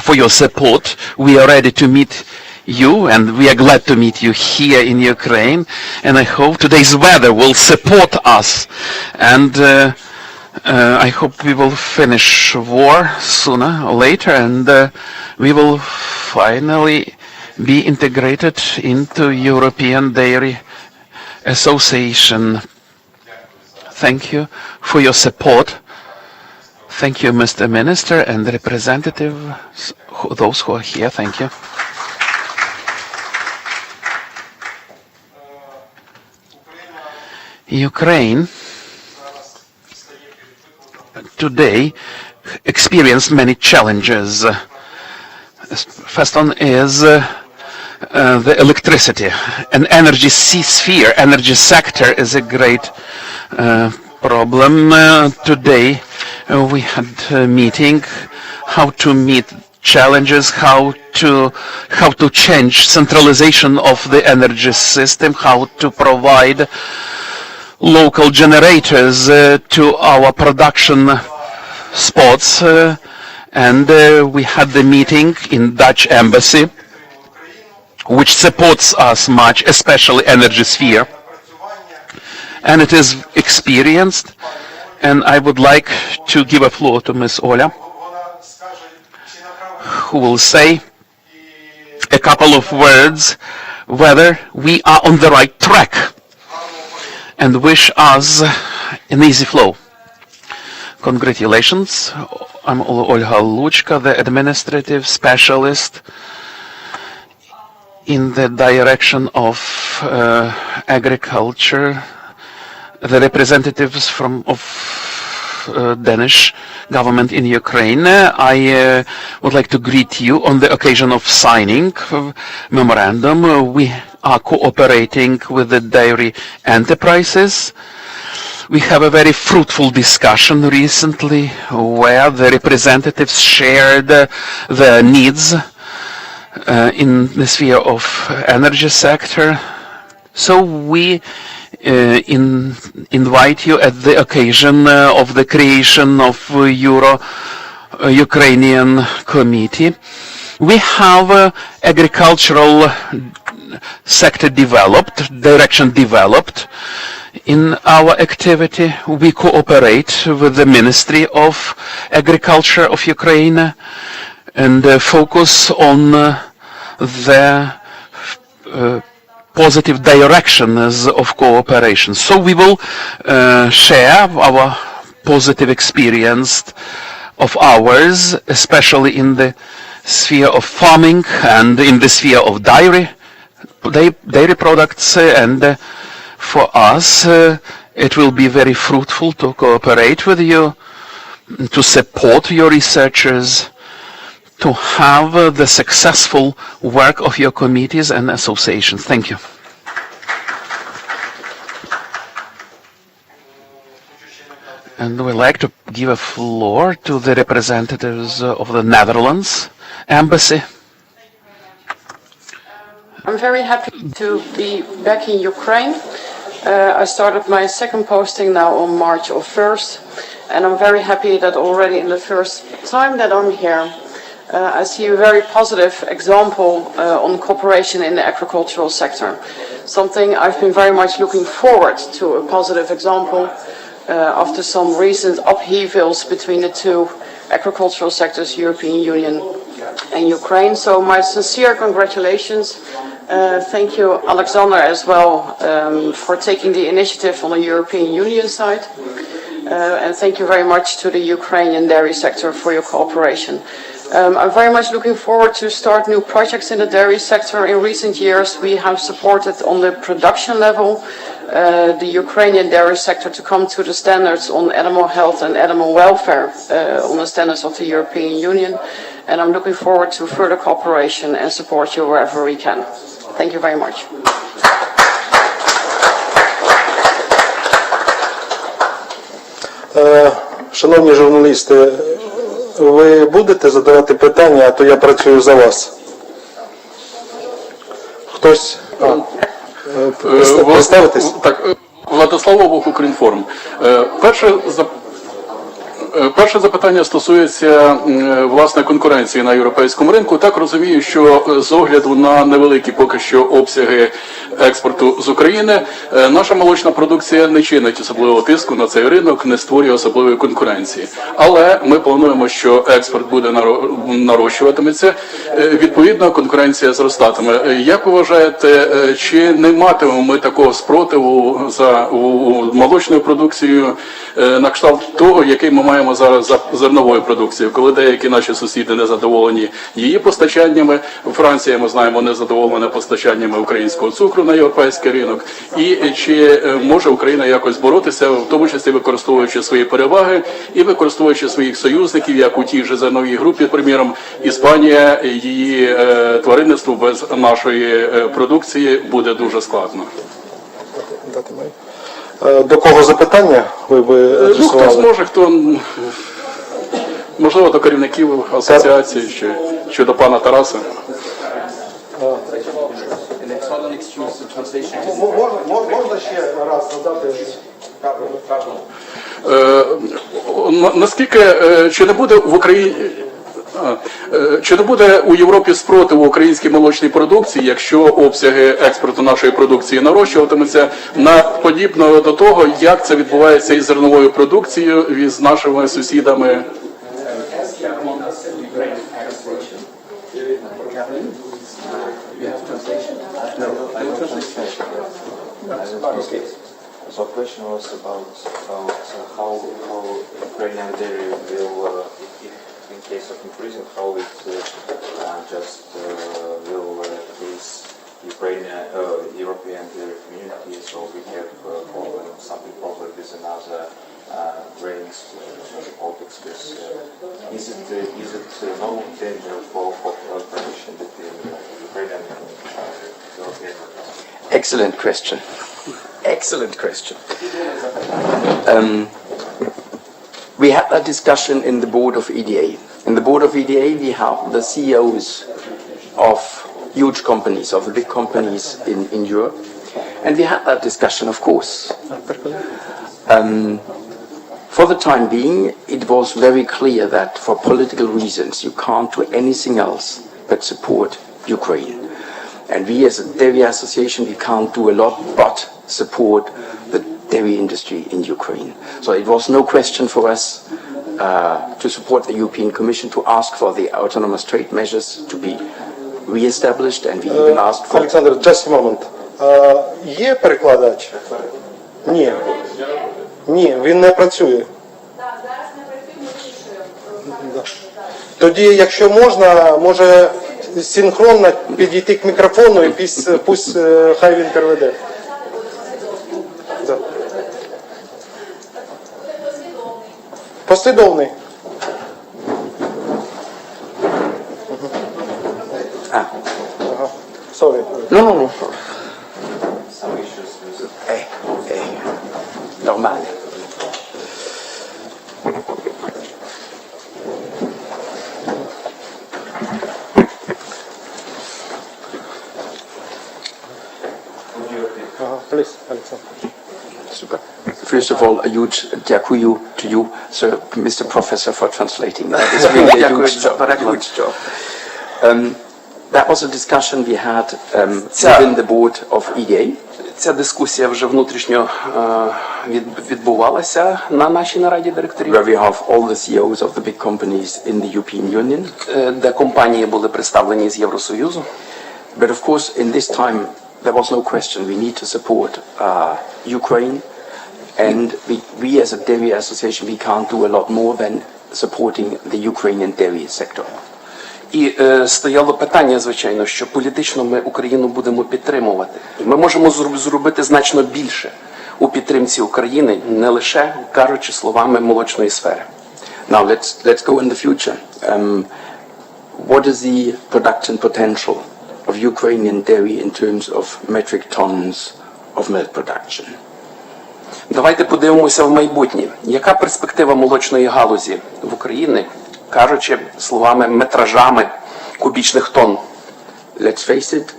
for your support. We are ready to meet you, and we are glad to meet you here in Ukraine. And I hope today's weather will support us. And I hope we will finish war sooner or later, and we will finally be integrated into European Dairy Association. Thank you for your support. Thank you, Mr. Minister and representative, those who are here. Thank you. Ukraine today experienced many challenges. First one is the electricity. An energy sphere, energy sector is a great problem. Today we had a meeting how to meet challenges, how to change centralization of the energy system, how to provide local generators to our production spots, And we had the meeting in Dutch embassy, which supports us much, especially energy sphere. And it is experienced. And I would like to give a floor to Ms. Oля, who will say a couple of words whether we are on the right track and wish us an easy flow. Congratulations. I'm Olga Luchka, the administrative specialist in the direction of agriculture, the representatives of Danish government in Ukraine. I would like to greet you on the occasion of signing memorandum. We are cooperating with the dairy enterprises. We have a very fruitful discussion recently where the representatives shared their needs in the sphere of energy sector. So we invite you at the occasion of the creation of Euro-Ukrainian Committee. We have agricultural sector developed, direction developed. In our activity, we cooperate with the Ministry of Agriculture of Ukraine and focus on the positive directions of cooperation. So we will share our positive experience of ours, especially in the sphere of farming and in the sphere of dairy products, and for us it will be very fruitful to cooperate with you, to support your researchers, to have the successful work of your committees and associations. Thank you. And we'd like to give a floor to the representatives of the Netherlands Embassy. I'm very happy to be back in Ukraine. I started my second posting now on March 1st, and I'm very happy that already in the first time that I'm here, I see a very positive example on cooperation in the agricultural sector. Something I've been very much looking forward to, a positive example after some recent upheavals between the two agricultural sectors, European Union and Ukraine. So my sincere congratulations. Thank you, Oleksandr, as well, for taking the initiative on the European Union side. And thank you very much to the Ukrainian dairy sector for your cooperation. I'm very much looking forward to start new projects in the dairy sector. In recent years, we have supported on the production level the Ukrainian dairy sector to come to the standards on animal health and animal welfare on the standards of the European Union. And I'm looking forward to further cooperation and support you wherever we can. Thank you very much. Шановні журналісти, ви будете задавати питання, а то я працюю за вас. Хтось? Представитись? Так, Владислав Обух, Укрінформ. Перше запитання стосується, власне, конкуренції на європейському ринку. Так розумію, що з огляду на невеликі поки що обсяги експорту з України, наша молочна продукція не чинить особливого тиску на цей ринок, не створює особливої конкуренції. Але ми плануємо, що експорт буде нарощуватиметься, відповідно конкуренція зростатиме. Як ви вважаєте, чи не матимемо ми такого спротиву за молочною продукцією на кшталт того, який ми маємо зараз за зерновою продукцією, коли деякі наші сусіди не задоволені її постачаннями, Франція, ми знаємо, не задоволена постачаннями українського цукру на європейський ринок, і чи може Україна якось боротися, в тому числі використовуючи свої переваги і використовуючи своїх союзників, як у тій же зерновій групі, приміром, Іспанія, її тваринництво без нашої продукції буде дуже складно. До кого запитання ви би адресували? Хто зможе, хто, можливо, до керівників асоціації чи до пана Тараса. Можна ще раз задати? Наскільки, чи не буде в Україні, Чи не буде у Європі спротиву українській молочній продукції, якщо обсяги експорту нашої продукції нарощуватимуться подібно до того, як це відбувається із зерновою продукцією з нашими сусідами? So question was about how Ukrainian dairy will, if in case of increasing, how it will face Ukrainian, European dairy community. So we have something problem with another grains politics. Is it no danger for cooperation between Ukrainian and European? Excellent question. Excellent question. We had that discussion in the board of EDA. In the board of EDA, we have the CEOs of huge companies, of the big companies in Europe. And we had that discussion, of course. For the time being, it was very clear that for political reasons, you can't do anything else but support Ukraine. And we as a dairy association, we can't do a lot but support the dairy industry in Ukraine. So it was no question for us to support the European Commission, to ask for the autonomous trade measures to be re-established, and we even asked for... Олександр, just a moment. Є перекладач? Ні. Ні, він не працює. Тоді, якщо можна, може синхронно підійти к мікрофону і пусть хай він переведе. Да. Послідовний. Ah, Sorry. no. Some issues with Normal. Please, Олександр. Super. First of all, a huge дякую to you, sir, Mr. Professor, for translating. That is really a huge job. That was a discussion we had within the board of EDA. Ця дискусія вже внутрішньо відбувалася на нашій нараді директорів, Where we have all the CEOs of the big companies in the European Union. Де компанії були представлені з Євросоюзу. But of course, in this time, there was no question. We need to support Ukraine. And we as a dairy association, we can't do a lot more than supporting the Ukrainian dairy sector. І стояло питання, звичайно, що політично ми Україну будемо підтримувати. І ми можемо зробити значно більше у підтримці України, не лише кажучи словами молочної сфери. Now let's go in the future. What is the production potential of Ukrainian dairy in terms of metric tons of milk production? Давайте подивимося в майбутнє. Яка перспектива молочної галузі в Україні, кажучи словами метражами кубічних тонн? Let's face it,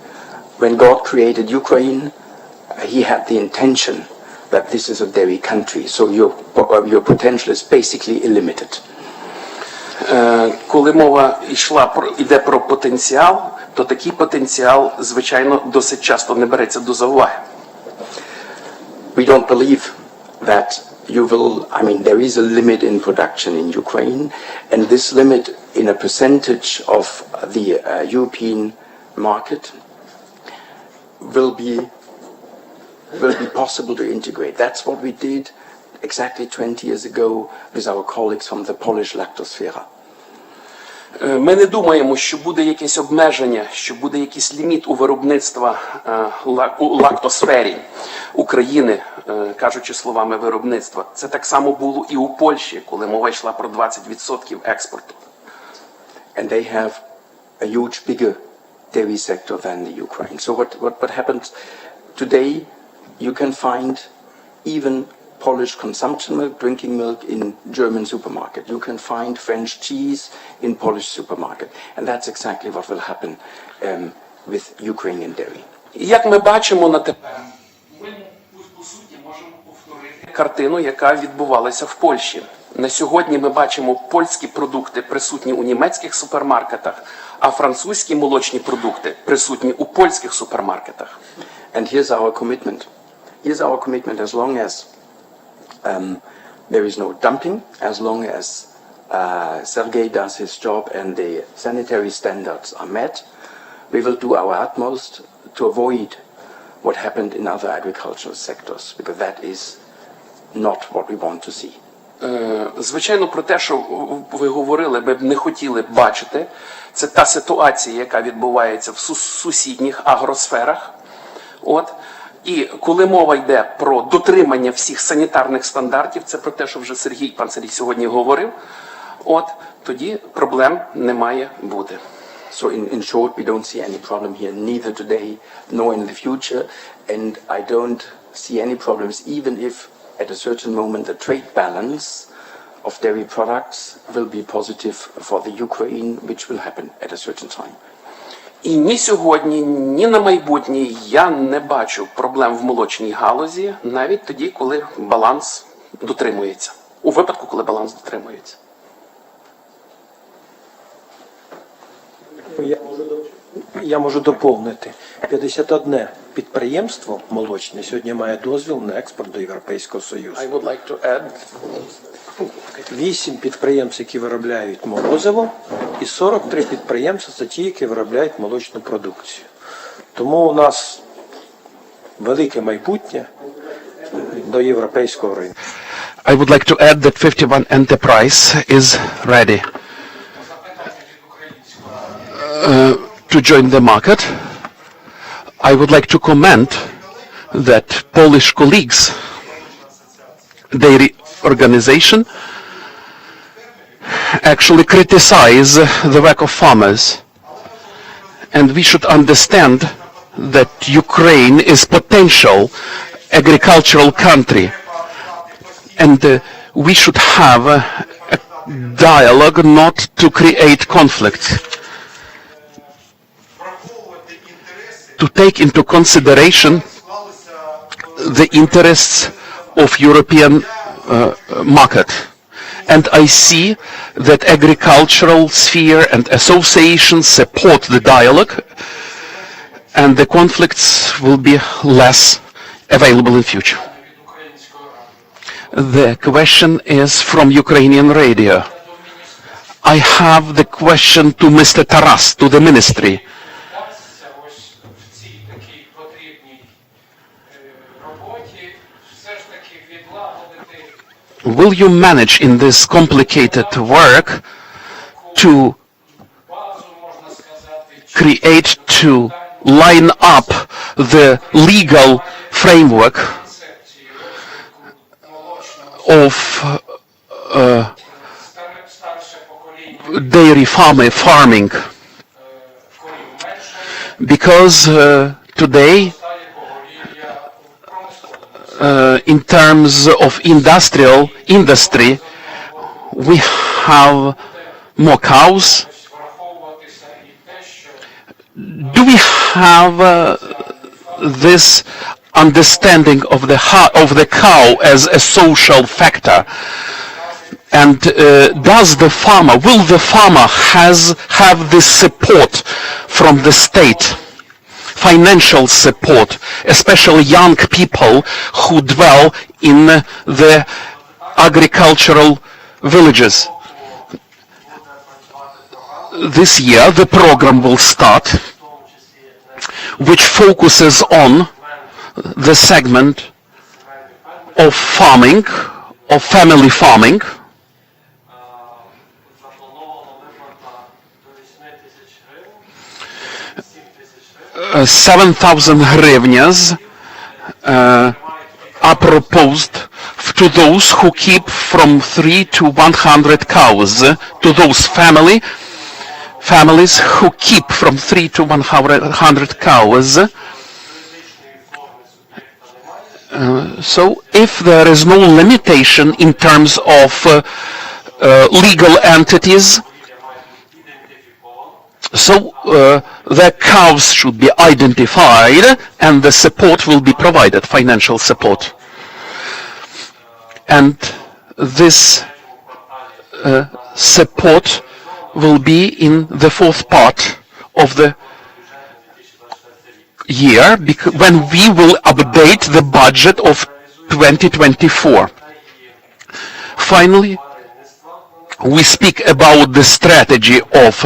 when God created Ukraine, he had the intention that this is a dairy country, so your potential is basically illimited. Коли мова йде про потенціал, то такий потенціал, звичайно, досить часто не береться до уваги. We don't believe that there is a limit in production in Ukraine, and this limit in a percentage of the European market will be possible to integrate. That's what we did exactly 20 years ago with our colleagues from the Polish lactosphere. Ми не думаємо, що буде якесь обмеження, що буде якийсь ліміт у виробництва у лактосфері України, кажучи словами виробництва. Це так само було і у Польщі, коли мова йшла про 20% експорту. And they have a huge bigger dairy sector than the Ukraine. So what happens today, you can find even Polish consumption milk, drinking milk in German supermarket. You can find French cheese in Polish supermarket. And that's exactly what will happen with Ukrainian dairy. Як ми бачимо на тепер, ми по суті можемо повторити картину, яка відбувалася в Польщі. На сьогодні ми бачимо польські продукти присутні у німецьких супермаркетах, а французькі молочні продукти присутні у польських супермаркетах. And here's our commitment. Here's our commitment as long as there is no dumping, as long as Sergei does his job and the sanitary standards are met, we will do our utmost to avoid what happened in other agricultural sectors, because that is not what we want to see. Звичайно, про те, що ви говорили, ми б не хотіли бачити, це та ситуація, яка відбувається в сусідніх агросферах. І коли мова йде про дотримання всіх санітарних стандартів, це про те, що вже пан Сергій сьогодні говорив, тоді проблем не має бути. So in short, we don't see any problem here, neither today nor in the future, and I don't see any problems, even if at a certain moment the trade balance of dairy products will be positive for the Ukraine, which will happen at a certain time. І ні сьогодні, ні на майбутнє я не бачу проблем в молочній галузі, навіть тоді, коли баланс дотримується. У випадку, коли баланс дотримується. Я можу доповнити. 51 підприємство молочне сьогодні має дозвіл на експорт до Європейського Союзу. I would like to add 8 підприємств, які виробляють морозиво, і 43 підприємства – це ті, які виробляють молочну продукцію. Тому у нас велике майбутнє до європейського ринку. I would like to add that 51 Enterprise is ready to join the market. I would like to comment that Polish colleagues, dairy organization, actually criticize the work of farmers. And we should understand that Ukraine is potential agricultural country. And we should have a dialogue not to create conflict. To take into consideration the interests of European market. And I see that agricultural sphere and associations support the dialogue, and the conflicts will be less available in future. The question is from Ukrainian radio. I have the question to Mr. Taras, to the ministry. Will you manage in this complicated work to create, to line up the legal framework of dairy farming? Because today, in terms of industry, we have more cows. Do we have this understanding of the cow as a social factor? And will the farmer have this support from the state? Financial support, especially young people who dwell in the agricultural villages. This year the program will start, which focuses on the segment of farming, of family farming. 7,000 hryvnias are proposed to those who keep from 3 to 100 cows, to those families who keep from 3 to 100 cows. So if there is no limitation in terms of legal entities, so the cows should be identified and the support will be provided, financial support. And this support will be in the fourth part of the year, when we will update the budget of 2024. Finally, we speak about the strategy of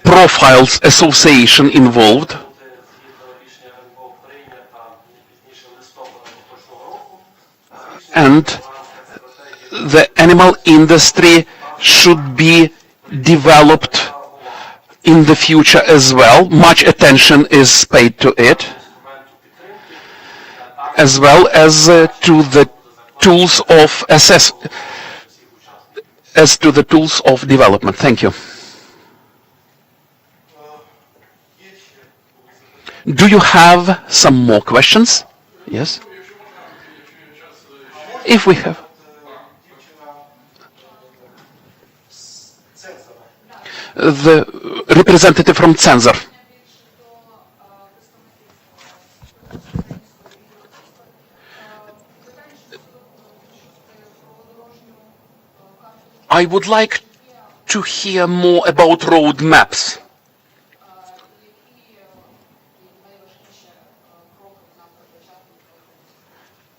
profiles association involved, and the animal industry should be developed in the future as well. Much attention is paid to it, as well as to the tools of development. Thank you. Do you have some more questions? Yes? If we have. The representative from Censor. I would like to hear more about road maps.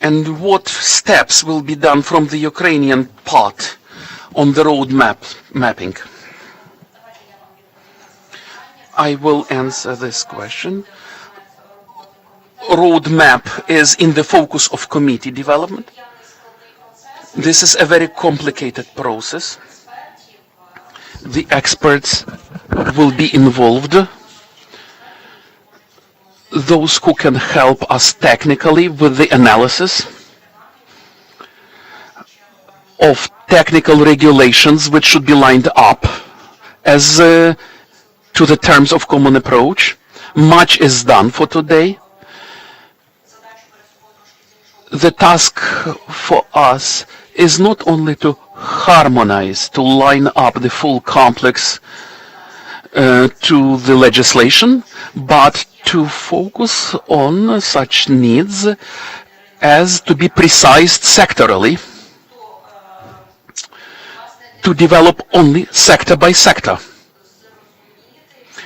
And what steps will be done from the Ukrainian part on the road mapping? I will answer this question. Roadmap is in the focus of committee development. This is a very complicated process. The experts will be involved. Those who can help us technically with the analysis of technical regulations which should be lined up as to the terms of common approach. Much is done for today. The task for us is not only to harmonize, to line up the full complex to the legislation, but to focus on such needs as to be precise sectorally, to develop only sector by sector.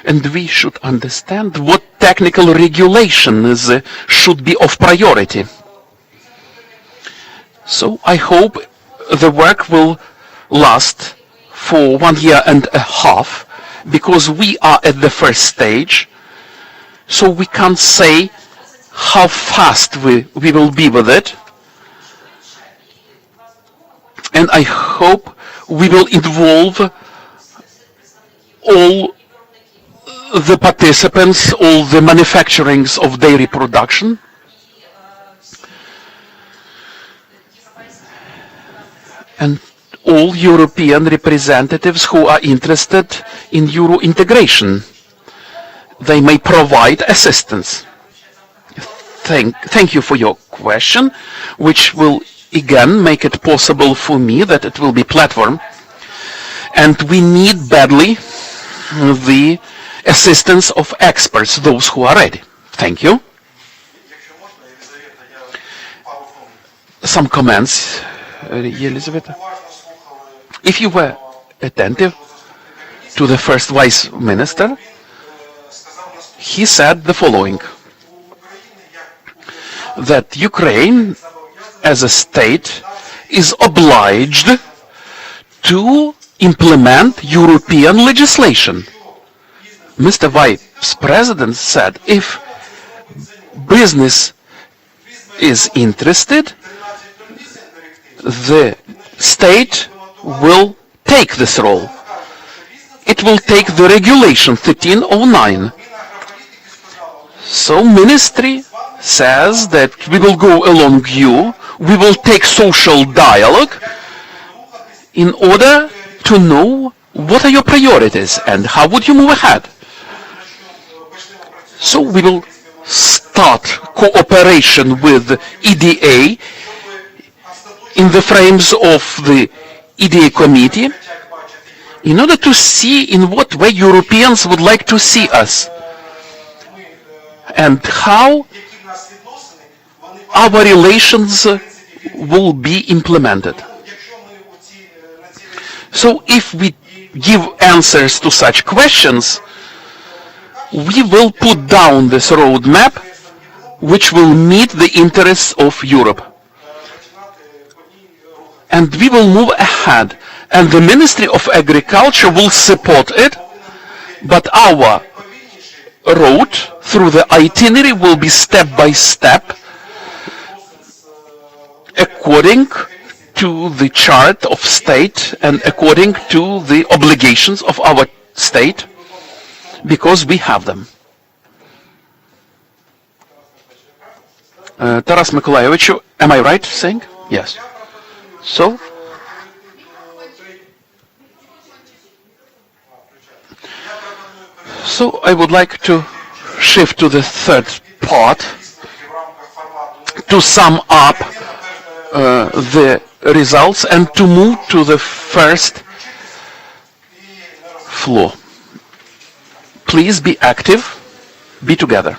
And we should understand what technical regulations should be of priority. So I hope the work will last for 1.5 years, because we are at the first stage, so we can't say how fast we will be with it. And I hope we will involve all the participants, all the manufacturings of dairy production, and all European representatives who are interested in Euro integration. They may provide assistance. Thank you for your question, which will again make it possible for me that it will be platform. And we need badly the assistance of experts, those who are ready. Thank you. Some comments, Yelyzaveta. If you were attentive to the first Vice Minister, he said the following, that Ukraine as a state is obliged to implement European legislation. Mr. Vice President said if business is interested, the state will take this role. It will take the regulation 1309. So ministry says that we will go along you, we will take social dialogue in order to know what are your priorities and how would you move ahead. So we will start cooperation with EDA in the frames of the EDA committee in order to see in what way Europeans would like to see us and how our relations will be implemented. So if we give answers to such questions, we will put down this roadmap which will meet the interests of Europe. And we will move ahead. And the Ministry of Agriculture will support it, but our road through the itinerary will be step by step according to the chart of state and according to the obligations of our state, because we have them. Taras Mikolayevich, am I right saying? Yes. So, I would like to shift to the third part to sum up the results and to move to the first floor. Please be active, be together.